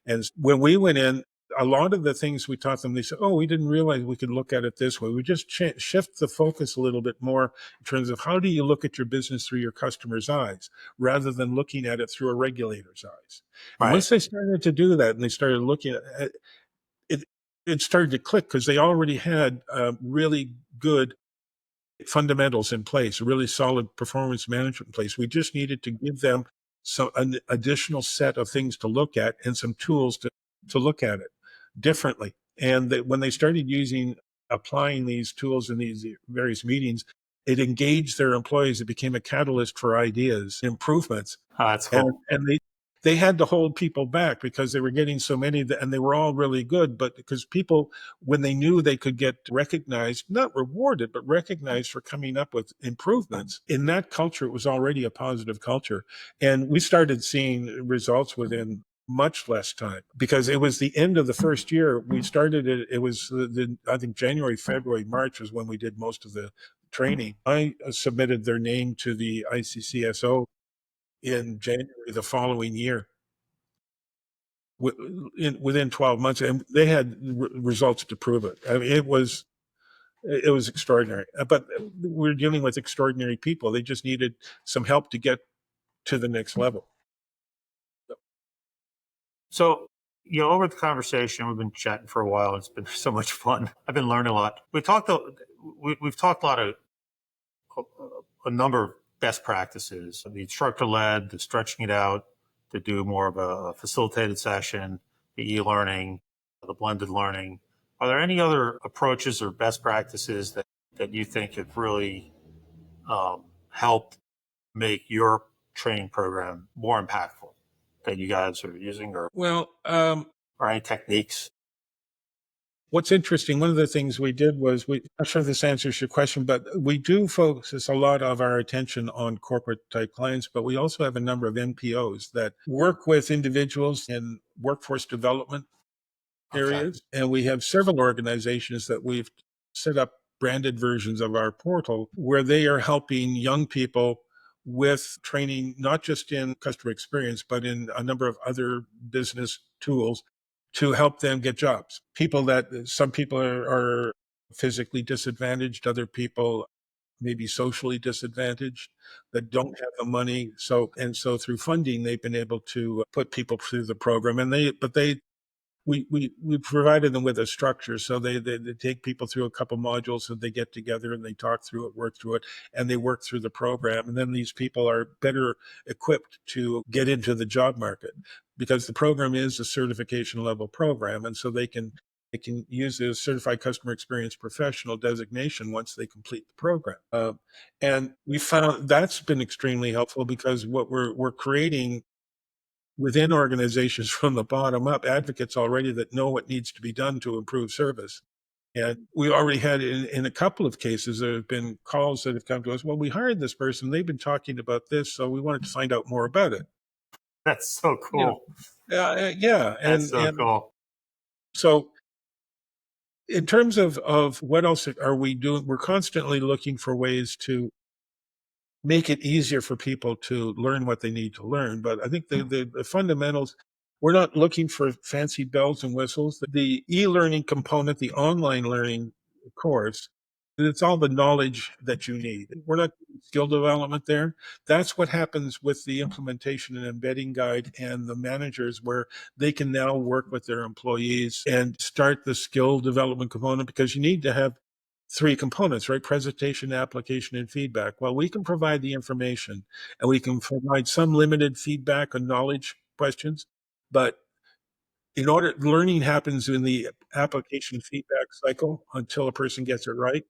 And when we went in, a lot of the things we taught them, they said, "Oh, we didn't realize we could look at it this way." We just shift the focus a little bit more in terms of, how do you look at your business through your customer's eyes rather than looking at it through a regulator's eyes. And Right. once they started to do that, and they started looking at it, it started to click, because they already had really good fundamentals in place, a really solid performance management in place. We just needed to give them an additional set of things to look at and some tools to look at it differently. And that when they started applying these tools in these various meetings, it engaged their employees. It became a catalyst for ideas, improvements. Oh, that's And, cool. and they had to hold people back because they were getting so many, and they were all really good. But because people, when they knew they could get recognized, not rewarded, but recognized for coming up with improvements in that culture, it was already a positive culture. And we started seeing results within much less time, because it was the end of the first year. We started it. It was I think January, February, March was when we did most of the training. I submitted their name to the ICCSO in January the following year, within 12 months, and they had results to prove it. I mean, it was extraordinary. But we're dealing with extraordinary people. They just needed some help to get to the next level. So, over the conversation, we've been chatting for a while. It's been so much fun. I've been learning a lot. We've talked a lot of a number of best practices: the instructor led, the stretching it out to do more of a facilitated session, the e-learning, the blended learning. Are there any other approaches or best practices that you think have really helped make your training program more impactful that you guys are using, Well, or any techniques? what's interesting, one of the things we did was, I'm not sure if this answers your question, but we do focus a lot of our attention on corporate type clients, but we also have a number of NPOs that work with individuals in workforce development Okay. areas. And we have several organizations that we've set up branded versions of our portal where they are helping young people with training, not just in customer experience, but in a number of other business tools to help them get jobs. Some people are physically disadvantaged, other people maybe socially disadvantaged, that don't have the money. So through funding, they've been able to put people through the program. We provided them with a structure. So they take people through a couple modules, and they get together and they talk through it, work through it, and they work through the program. And then these people are better equipped to get into the job market. because the program is a certification level program. And so they can use the certified customer experience professional designation once they complete the program. And we found that's been extremely helpful because what we're creating within organizations from the bottom up, advocates already that know what needs to be done to improve service. And we already had in a couple of cases, there have been calls that have come to us. Well, we hired this person. They've been talking about this. So we wanted to find out more about it. That's so You know, cool. yeah. That's so And cool. so in terms of what else are we doing, we're constantly looking for ways to make it easier for people to learn what they need to learn. But I think the fundamentals, we're not looking for fancy bells and whistles. The e-learning component, the online learning course, it's all the knowledge that you need. We're not doing skill development there. That's what happens with the implementation and embedding guide and the managers, where they can now work with their employees and start the skill development component, because you need to have three components, right? Presentation, application, and feedback. Well, we can provide the information and we can provide some limited feedback on knowledge questions, but in order, learning happens in the application feedback cycle until a person gets it right.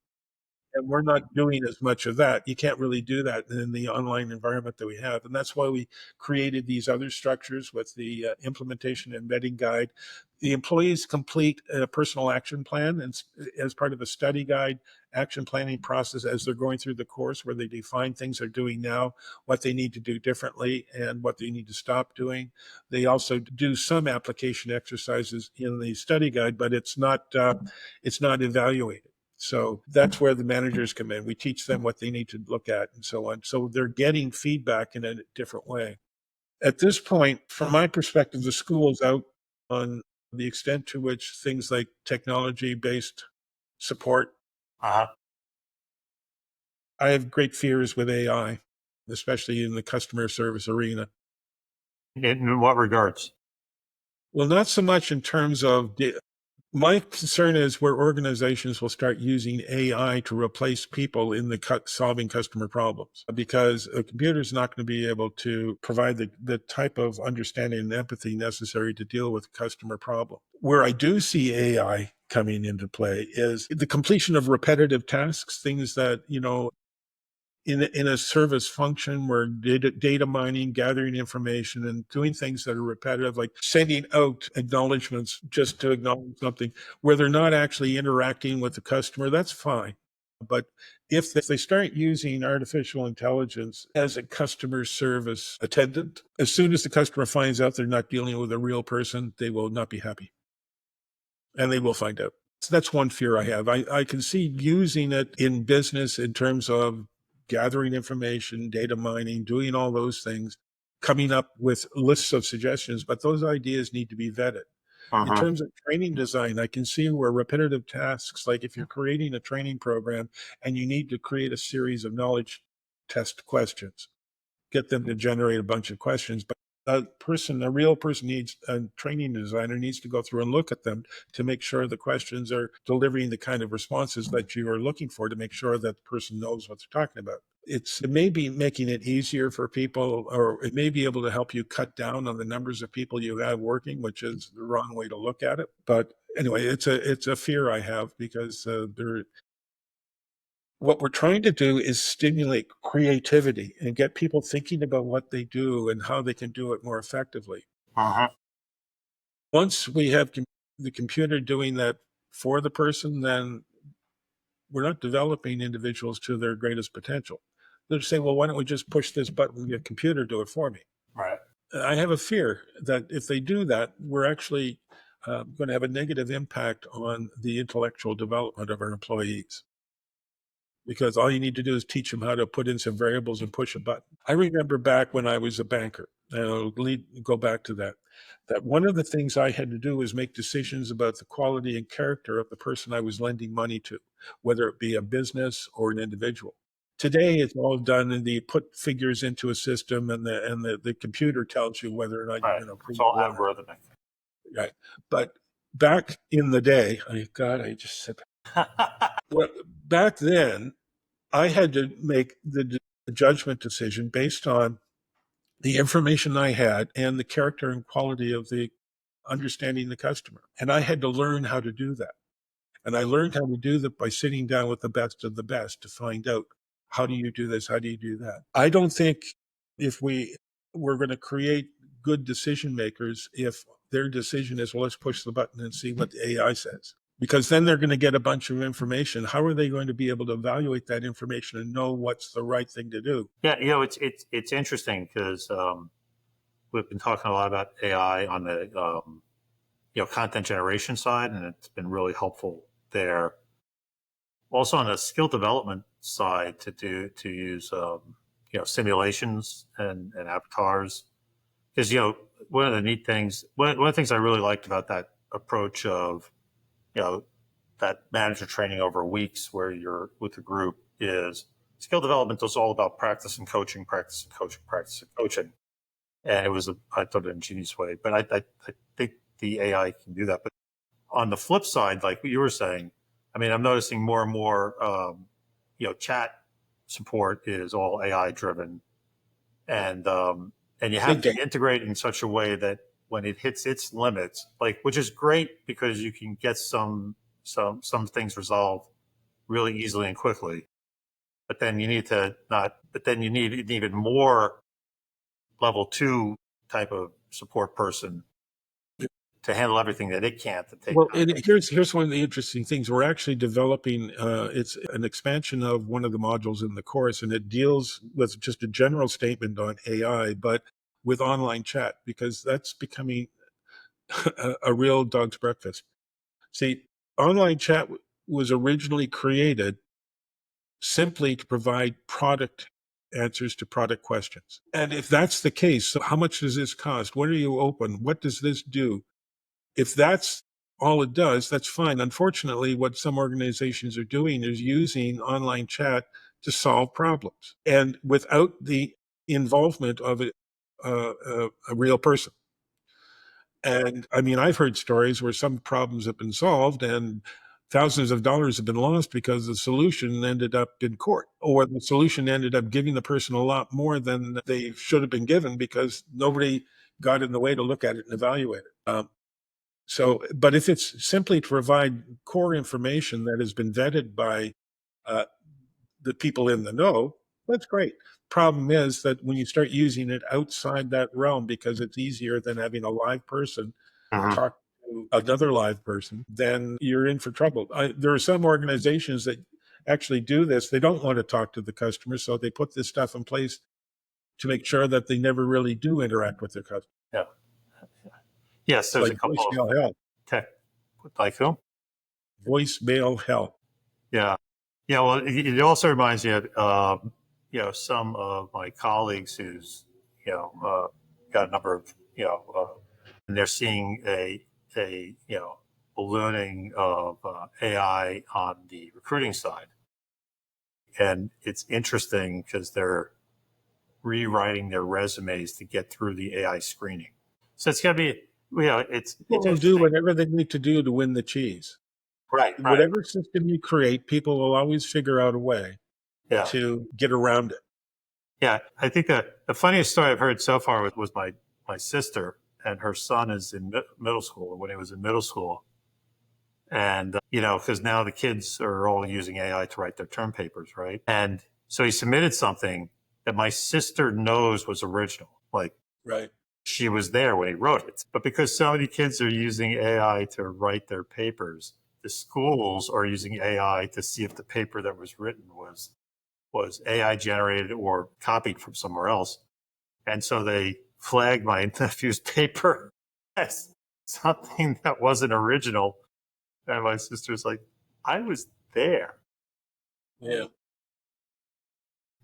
And we're not doing as much of that. You can't really do that in the online environment that we have. And that's why we created these other structures with the implementation embedding guide. The employees complete a personal action plan and as part of a study guide action planning process as they're going through the course, where they define things they're doing now, what they need to do differently, and what they need to stop doing. They also do some application exercises in the study guide, but it's not evaluated. So that's where the managers come in. We teach them what they need to look at and so on. So they're getting feedback in a different way. At this point, from my perspective, the school is out on the extent to which things like technology-based support. Uh-huh. I have great fears with AI, especially in the customer service arena. In what regards? Well, not so much in terms of my concern is where organizations will start using AI to replace people in the solving customer problems, because a computer is not going to be able to provide the type of understanding and empathy necessary to deal with a customer problem. Where I do see AI coming into play is the completion of repetitive tasks, things that, in a service function where data mining, gathering information, and doing things that are repetitive, like sending out acknowledgments just to acknowledge something, where they're not actually interacting with the customer, that's fine. But if they start using artificial intelligence as a customer service attendant, as soon as the customer finds out they're not dealing with a real person, they will not be happy. And they will find out. So that's one fear I have. I can see using it in business in terms of gathering information, data mining, doing all those things, coming up with lists of suggestions, but those ideas need to be vetted. In Uh-huh. terms of training design, I can see where repetitive tasks, like if you're creating a training program and you need to create a series of knowledge test questions, get them to generate a bunch of questions. But a real person needs a training designer needs to go through and look at them to make sure the questions are delivering the kind of responses that you are looking for, to make sure that the person knows what they're talking about. It may be making it easier for people, or it may be able to help you cut down on the numbers of people you have working, which is the wrong way to look at it. But anyway, it's a fear I have, because what we're trying to do is stimulate creativity and get people thinking about what they do and how they can do it more effectively. Uh-huh. Once we have the computer doing that for the person, then we're not developing individuals to their greatest potential. They're saying, well, why don't we just push this button and get a computer do it for me? Right. I have a fear that if they do that, we're actually going to have a negative impact on the intellectual development of our employees, because all you need to do is teach them how to put in some variables and push a button. I remember back when I was a banker, and I'll go back to that one of the things I had to do was make decisions about the quality and character of the person I was lending money to, whether it be a business or an individual. Today, it's all done, and you put figures into a system, and the computer tells you whether or not you're Right. going to approve It's all the loan. algorithmic. Right. But back in the day, I just said, well, back then, I had to make the judgment decision based on the information I had and the character and quality of the understanding the customer. And I had to learn how to do that. And I learned how to do that by sitting down with the best of the best to find out, how do you do this? How do you do that? I don't think if we're going to create good decision makers if their decision is, well, let's push the button and see what the AI says. Because then they're going to get a bunch of information. How are they going to be able to evaluate that information and know what's the right thing to do? Yeah, it's interesting because we've been talking a lot about AI on the content generation side, and it's been really helpful there. Also on the skill development side to use simulations and avatars, because one of the neat things, one of the things I really liked about that approach of that manager training over weeks where you're with a group is skill development was all about practice and coaching, practice and coaching, practice and coaching. And it was, I thought, an ingenious way. But I think the AI can do that. But on the flip side, like what you were saying, I mean, I'm noticing more and more, chat support is all AI driven. And you have to integrate in such a way that when it hits its limits, like, which is great because you can get some things resolved really easily and quickly. But then you need an even more level 2 type of support person to handle everything that it can't. To take well, here's one of the interesting things. We're actually developing. It's an expansion of one of the modules in the course, and it deals with just a general statement on AI, but with online chat, because that's becoming a real dog's breakfast. See, online chat was originally created simply to provide product answers to product questions. And if that's the case, so how much does this cost? When are you open? What does this do? If that's all it does, that's fine. Unfortunately, what some organizations are doing is using online chat to solve problems and without the involvement of a real person. And I mean, I've heard stories where some problems have been solved and thousands of dollars have been lost because the solution ended up in court, or the solution ended up giving the person a lot more than they should have been given because nobody got in the way to look at it and evaluate it. But if it's simply to provide core information that has been vetted by uh, the people in the know, that's great. Problem is that when you start using it outside that realm, because it's easier than having a live person talk to another live person, then you're in for trouble. There are some organizations that actually do this. They don't want to talk to the customer, so they put this stuff in place to make sure that they never really do interact with their customer. Yeah. Yes, there's Like a couple of voicemail help. tech, like who? Voicemail help. Yeah. Yeah. Well, it also reminds me of, some of my colleagues who's, got a number of, and they're seeing a ballooning of AI on the recruiting side. And it's interesting because they're rewriting their resumes to get through the AI screening. So it's going to be, it's People will do whatever they need to do to win the cheese. Right. Whatever system you create, people will always figure out a way to get around it. Yeah. I think the funniest story I've heard so far was my sister, and her son is in middle school. When he was in middle school, and because now the kids are all using AI to write their term papers, right? And so he submitted something that my sister knows was original, like right. She was there when he wrote it. But because so many kids are using AI to write their papers, the schools are using AI to see if the paper that was written was AI generated or copied from somewhere else. And so they flagged my nephew's paper as something that wasn't original. And my sister's like, I was there. Yeah.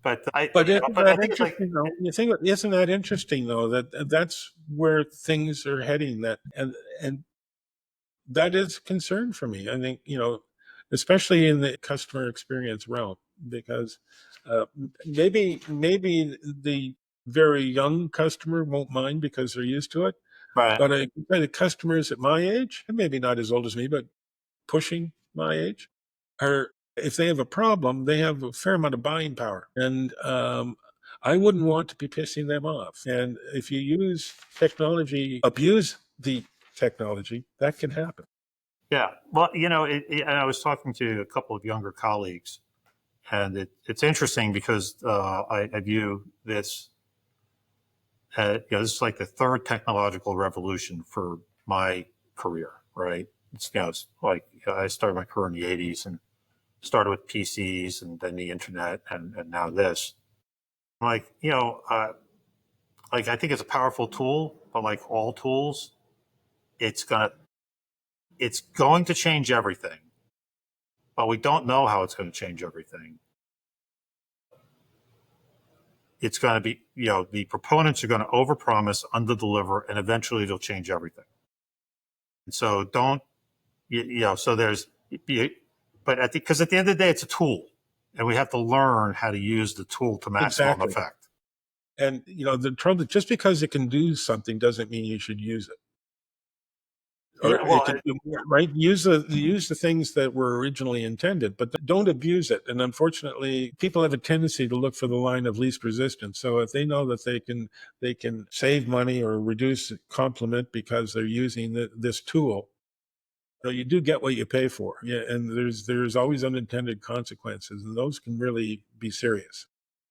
But I But think it's like, interesting though? You think isn't that interesting though? That's where things are heading. And that is a concern for me. I think especially in the customer experience realm, because maybe the very young customer won't mind because they're used to it. right. But the customers at my age, and maybe not as old as me, but pushing my age, are if they have a problem, they have a fair amount of buying power. And I wouldn't want to be pissing them off. And if you use technology, abuse the technology, that can happen. Yeah. Well, and I was talking to a couple of younger colleagues, and it's interesting because I view this, this is like the third technological revolution for my career, right? It's like I started my career in the 80s and started with PCs and then the internet and now this. Like, like I think it's a powerful tool, but like all tools, it's gonna it's going to change everything, but we don't know how it's going to change everything. It's going to be, the proponents are going to overpromise, underdeliver, and eventually it'll change everything. And so don't, so there's, but because at the end of the day, it's a tool, and we have to learn how to use the tool to maximum Exactly. effect. And the trouble, just because it can do something doesn't mean you should use it. Or Yeah, it well, can, right? Use the things that were originally intended, but don't abuse it. And unfortunately, people have a tendency to look for the line of least resistance. So if they know that they can save money or reduce complement because they're using this tool, you do get what you pay for. Yeah, and there's always unintended consequences, and those can really be serious.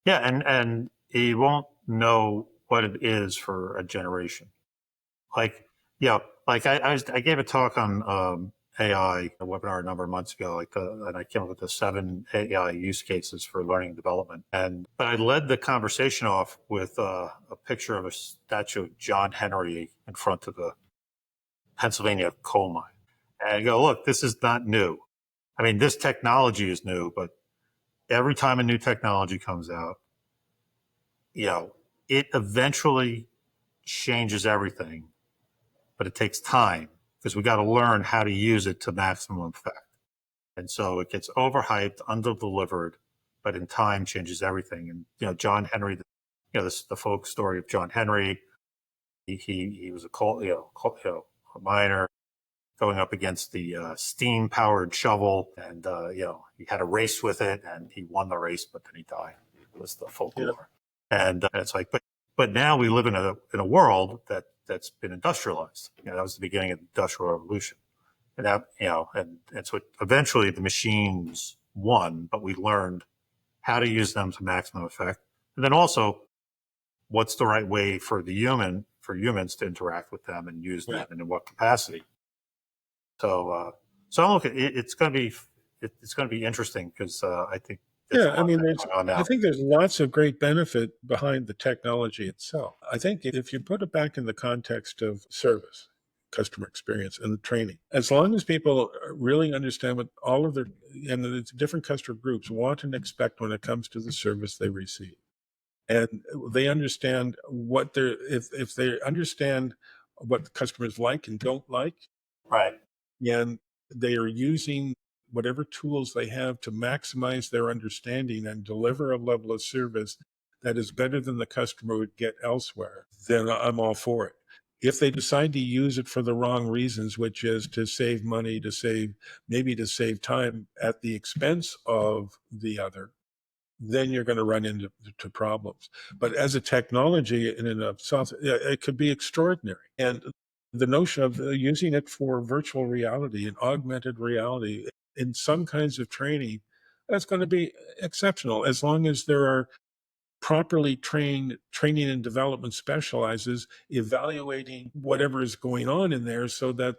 yeah, and you won't know what it is for a generation. Like, like I gave a talk on AI, a webinar a number of months ago, and I came up with the 7 AI use cases for learning and development. But I led the conversation off with a picture of a statue of John Henry in front of the Pennsylvania coal mine. And I go, look, this is not new. I mean, this technology is new, but every time a new technology comes out, it eventually changes everything, but it takes time because we got to learn how to use it to maximum effect. And so it gets overhyped, underdelivered, but in time changes everything. And John Henry, this is the folk story of John Henry. He was a a miner going up against the steam powered shovel, and he had a race with it, and he won the race, but then he died. It was the folklore. And it's like, but now we live in a world that's been industrialized. That was the beginning of the Industrial Revolution, and that and so eventually the machines won, but we learned how to use them to maximum effect, and then also what's the right way for humans to interact with them and use them, and in what capacity. So I'm looking. It's going to be interesting because I think there's a Yeah, I lot mean, going on I now. think there's lots of great benefit behind the technology itself. I think if you put it back in the context of service, customer experience, and the training, as long as people really understand what all of their and the different customer groups want and expect when it comes to the service they receive, and they understand what they're if they understand what the customers like and don't like, Right. and they are using whatever tools they have to maximize their understanding and deliver a level of service that is better than the customer would get elsewhere, then I'm all for it. If they decide to use it for the wrong reasons, which is to save money, maybe to save time at the expense of the other, then you're going to run into problems. But as a technology in and of itself, it could be extraordinary. And the notion of using it for virtual reality and augmented reality in some kinds of training, that's going to be exceptional as long as there are properly trained training and development specializes evaluating whatever is going on in there so that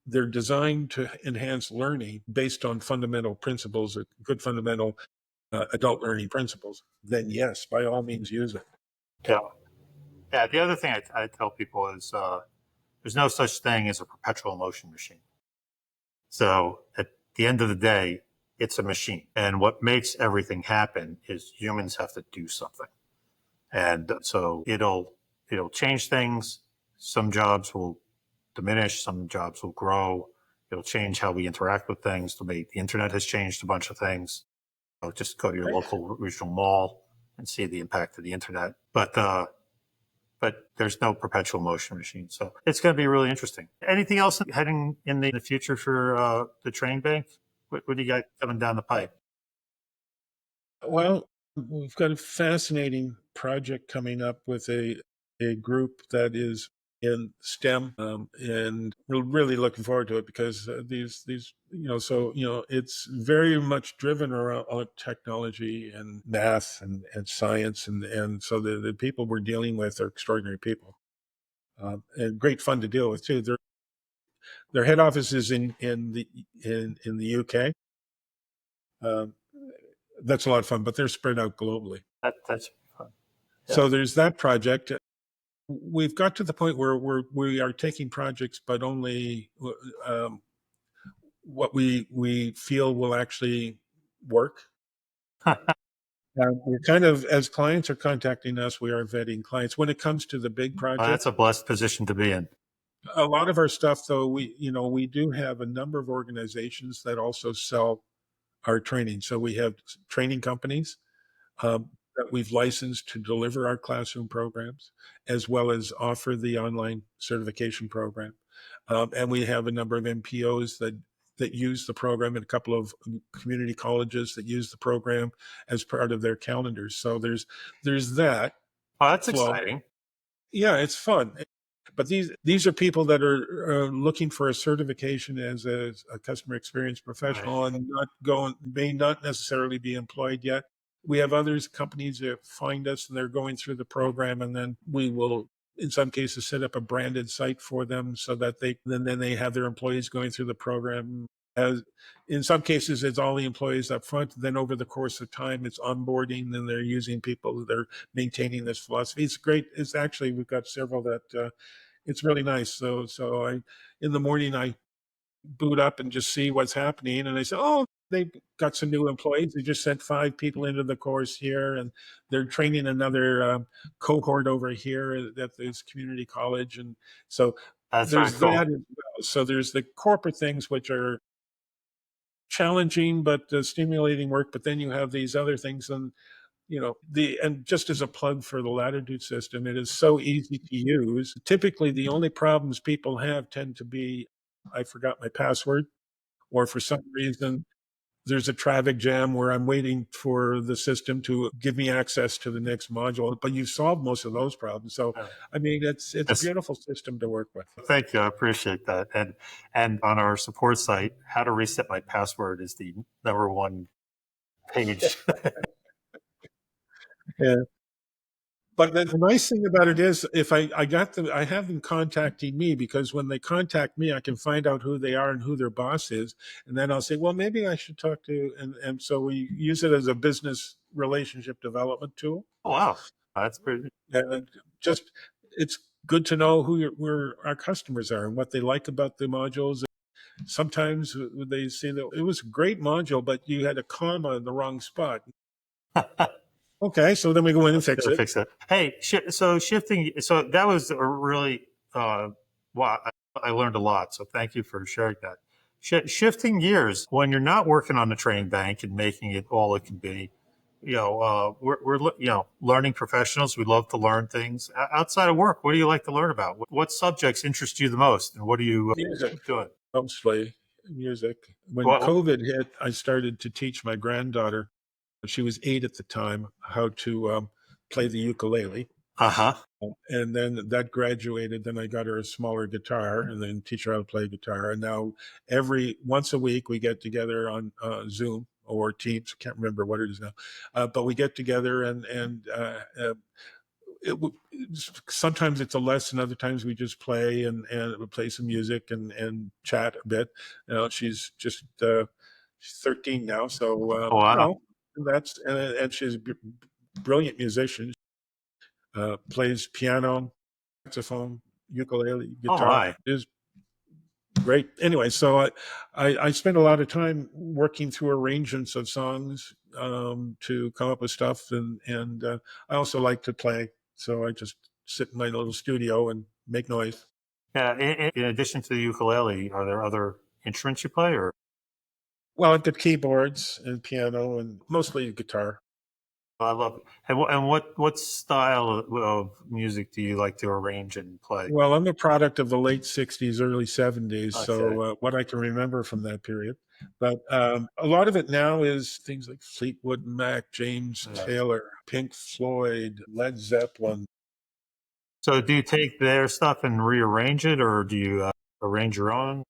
they're designed to enhance learning based on fundamental principles, good fundamental adult learning principles, then yes, by all means use it. Yeah. Yeah. The other thing I tell people is there's no such thing as a perpetual motion machine. So at the end of the day, it's a machine, and what makes everything happen is humans have to do something, and so it'll change things. Some jobs will diminish, some jobs will grow. It'll change how we interact with things. The internet has changed a bunch of things. Just go to your local regional mall and see the impact of the internet. But there's no perpetual motion machine, so it's going to be really interesting. Anything else heading in the future for the training bank? What do you got coming down the pipe? Well, we've got a fascinating project coming up with a group that is in STEM, and we're really looking forward to it because these it's very much driven around technology and math and science, and so the people we're dealing with are extraordinary people, and great fun to deal with too. Their head office is in the UK. Um, that's a lot of fun, but they're spread out globally. That's fun. Yeah. So there's that project. We've got to the point where we are taking projects, but only what we feel will actually work. We're kind of, as clients are contacting us, we are vetting clients. When it comes to the big Well, project, that's a blessed position to be in. a lot of our stuff, though, we do have a number of organizations that also sell our training. So we have training companies that we've licensed to deliver our classroom programs, as well as offer the online certification program. And we have a number of MPOs that use the program, and a couple of community colleges that use the program as part of their calendars. So there's that Oh, that's flow. exciting. Yeah, it's fun. But these are people that are looking for a certification as a customer experience professional, Right. and may not necessarily be employed yet. We have others, companies that find us and they're going through the program, and then we will, in some cases, set up a branded site for them so that then they have their employees going through the program. As in some cases, it's all the employees up front. Then over the course of time, it's onboarding, and they're using people that are maintaining this philosophy. It's great. It's actually, we've got several that it's really nice. So in the morning, I boot up and just see what's happening, and I say, oh, they've got some new employees. They just sent 5 people into the course here, and they're training another cohort over here at this community college, and so That's very there's cool. that as well. So there's the corporate things which are challenging but stimulating work, but then you have these other things, and and just as a plug for the Latitude system, it is so easy to use. Typically, the only problems people have tend to be, I forgot my password, or for some reason, there's a traffic jam where I'm waiting for the system to give me access to the next module. But you've solved most of those problems. So, Yeah. I mean, it's a Yes. beautiful system to work with. Thank you. I appreciate that. And on our support site, how to reset my password is the #1 page. Yeah. But the nice thing about it is, if I have them contacting me, because when they contact me, I can find out who they are and who their boss is, and then I'll say, well, maybe I should talk to, and so we use it as a business relationship development tool, Oh, wow. That's pretty. and just it's good to know where our customers are and what they like about the modules. Sometimes they say that it was a great module, but you had a comma in the wrong spot. Okay, so then we go in and fix Gotta it. fix that. Hey, so shifting. So that was a really wow. I learned a lot. So thank you for sharing that. Shifting gears, when you're not working on the training bank and making it all it can be, we're learning professionals. We love to learn things outside of work. What do you like to learn about? What subjects interest you the most, and what are you Music. doing? Mostly music. When Well, COVID hit, I started to teach my granddaughter, she was 8 at the time, how to play the ukulele. uh-huh. And then that graduated. Then I got her a smaller guitar, and then teach her how to play guitar. And now every once a week we get together on Zoom or Teams. Can't remember what it is now, but we get together, and sometimes it's a lesson. Other times we just play and we play some music and chat a bit. She's just she's 13 now, so Oh, wow. and she's a brilliant musician. Plays piano, saxophone, ukulele, Oh, guitar. my. Is great. Anyway, so I spend a lot of time working through arrangements of songs to come up with stuff, and I also like to play, so I just sit in my little studio and make noise. Yeah. In addition to the ukulele, are there other instruments you play, or? Well, I've got keyboards and piano and mostly guitar. I love it. And what style of music do you like to arrange and play? Well, I'm a product of the late 60s, early 70s. Okay. So, what I can remember from that period. But a lot of it now is things like Fleetwood Mac, James Yeah. Taylor, Pink Floyd, Led Zeppelin. So do you take their stuff and rearrange it, or do you arrange your own?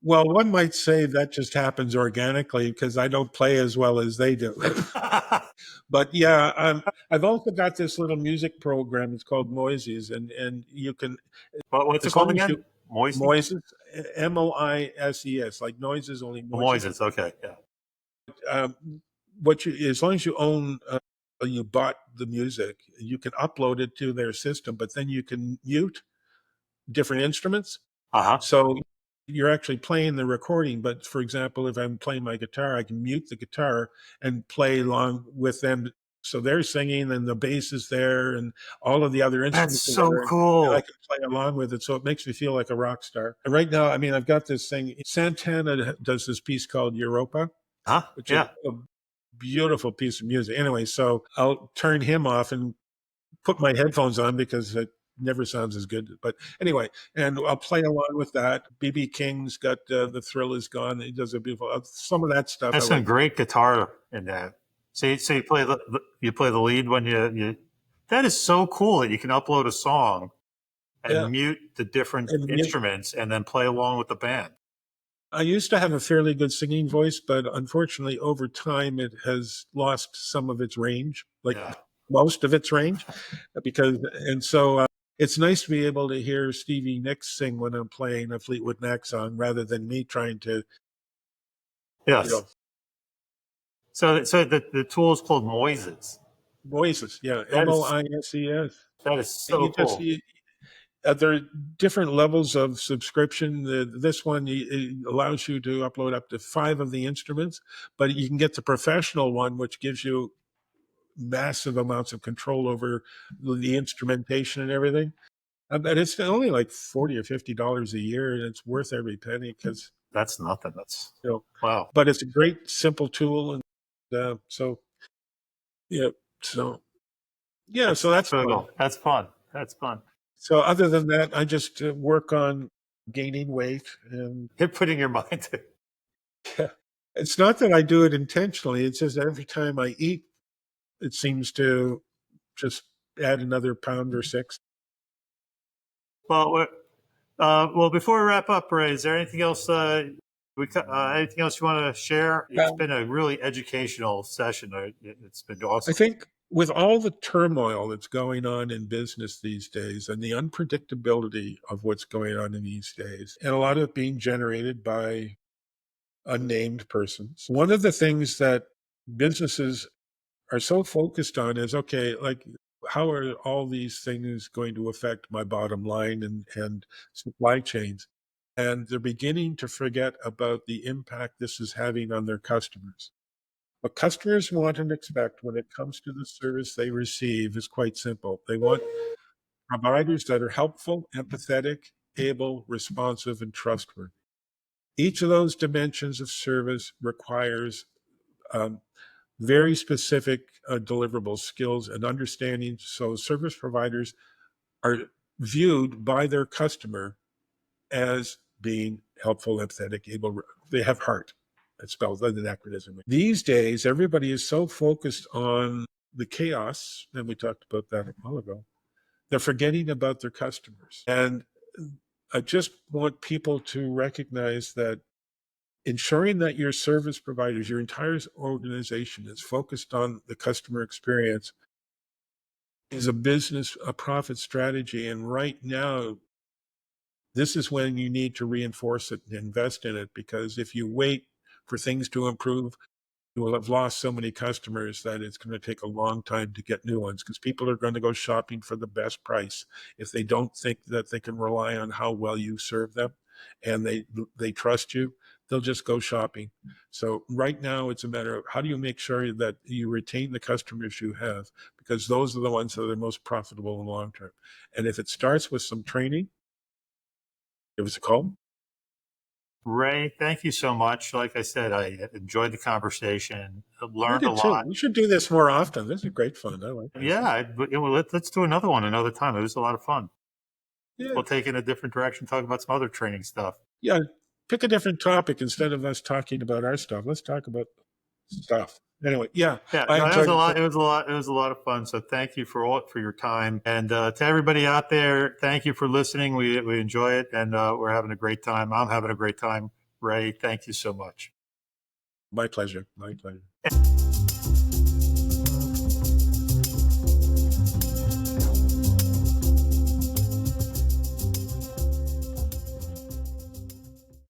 Well, one might say that just happens organically because I don't play as well as they do. But yeah, I've also got this little music program. It's called Moises, and you can, What's it as called long as again? you Moisey? Moises, Moises, like noises, only Moises. Moises. Okay. Yeah. Um, what you, as long as you own, you bought the music, you can upload it to their system, but then you can mute different instruments. Uh-huh. So you're actually playing the recording, but for example, if I'm playing my guitar, I can mute the guitar and play along with them. So they're singing and the bass is there and all of the other That's instruments are so there, and I cool. can play along with it. So it makes me feel like a rock star. And right now, I mean, I've got this thing. Santana does this piece called Europa, Huh? which is Yeah. a beautiful piece of music. Anyway, so I'll turn him off and put my headphones on because it never sounds as good. But anyway, and I'll play along with that. BB King's got The Thrill Is Gone. He does a beautiful, some of that stuff I That's some like. great guitar in that. So you play you play the lead when you. That is so cool that you can upload a song Yeah. and mute the different And instruments and then play along with the band. I used to have a fairly good singing voice, but unfortunately, over time, it has lost some of its range, like Yeah. most of its range, because, and so it's nice to be able to hear Stevie Nicks sing when I'm playing a Fleetwood Mac song rather than me trying to, you Yes. know, So the tool is called Moises. voices. Yeah, That is Moises. that is You so just, cool. there are different levels of subscription. This one it allows you to upload up to 5 of the instruments, but you can get the professional one, which gives you massive amounts of control over the instrumentation and everything. And it's only like $40 or $50 a year, and it's worth every penny because That's nothing. That's you know. wow. But it's a great simple tool, and so yeah, so yeah, so That's that's really fun. cool. That's fun. That's fun. So other than that, I just work on gaining weight, and You're putting your mind to. yeah, it's not that I do it intentionally. It's just that every time I eat, it seems to just add another pound or six. Well, well, before we wrap up, Ray, is there anything else anything else you want to share? It's Um, been a really educational session. It's been I awesome. think with all the turmoil that's going on in business these days and the unpredictability of what's going on in these days, and a lot of it being generated by unnamed persons, one of the things that businesses are so focused on is okay, like how are all these things going to affect my bottom line and supply chains? And they're beginning to forget about the impact this is having on their customers. What customers want and expect when it comes to the service they receive is quite simple. They want providers that are helpful, empathetic, able, responsive, and trustworthy. Each of those dimensions of service requires um, very specific deliverable skills and understanding. So service providers are viewed by their customer as being helpful, empathetic, able. They have heart. That spells an anachronism. These days, everybody is so focused on the chaos, and we talked about that a while ago. They're forgetting about their customers. And I just want people to recognize that ensuring that your service providers, your entire organization is focused on the customer experience is a business, a profit strategy. And right now, this is when you need to reinforce it and invest in it because if you wait for things to improve, you will have lost so many customers that it's going to take a long time to get new ones because people are going to go shopping for the best price. If they don't think that they can rely on how well you serve them and they trust you, they'll just go shopping. So right now it's a matter of how do you make sure that you retain the customers you have because those are the ones that are the most profitable in the long term. And if it starts with some training, give us a call. Ray, thank you so much. Like I said, I enjoyed the conversation, I learned a did too. lot. We should do this more often. This is great fun. I like this. Yeah, let's do another one another time. It was a lot of fun. Yeah. We'll take it in a different direction, talk about some other training stuff. Yeah. Pick a different topic instead of us talking about our stuff. Let's talk about stuff. Anyway, yeah, Yeah, I no, that was enjoyed a it. lot. It was a lot. It was a lot of fun. So thank you for your time, and to everybody out there, thank you for listening. We enjoy it, and we're having a great time. I'm having a great time. Ray, thank you so much. My pleasure. My pleasure.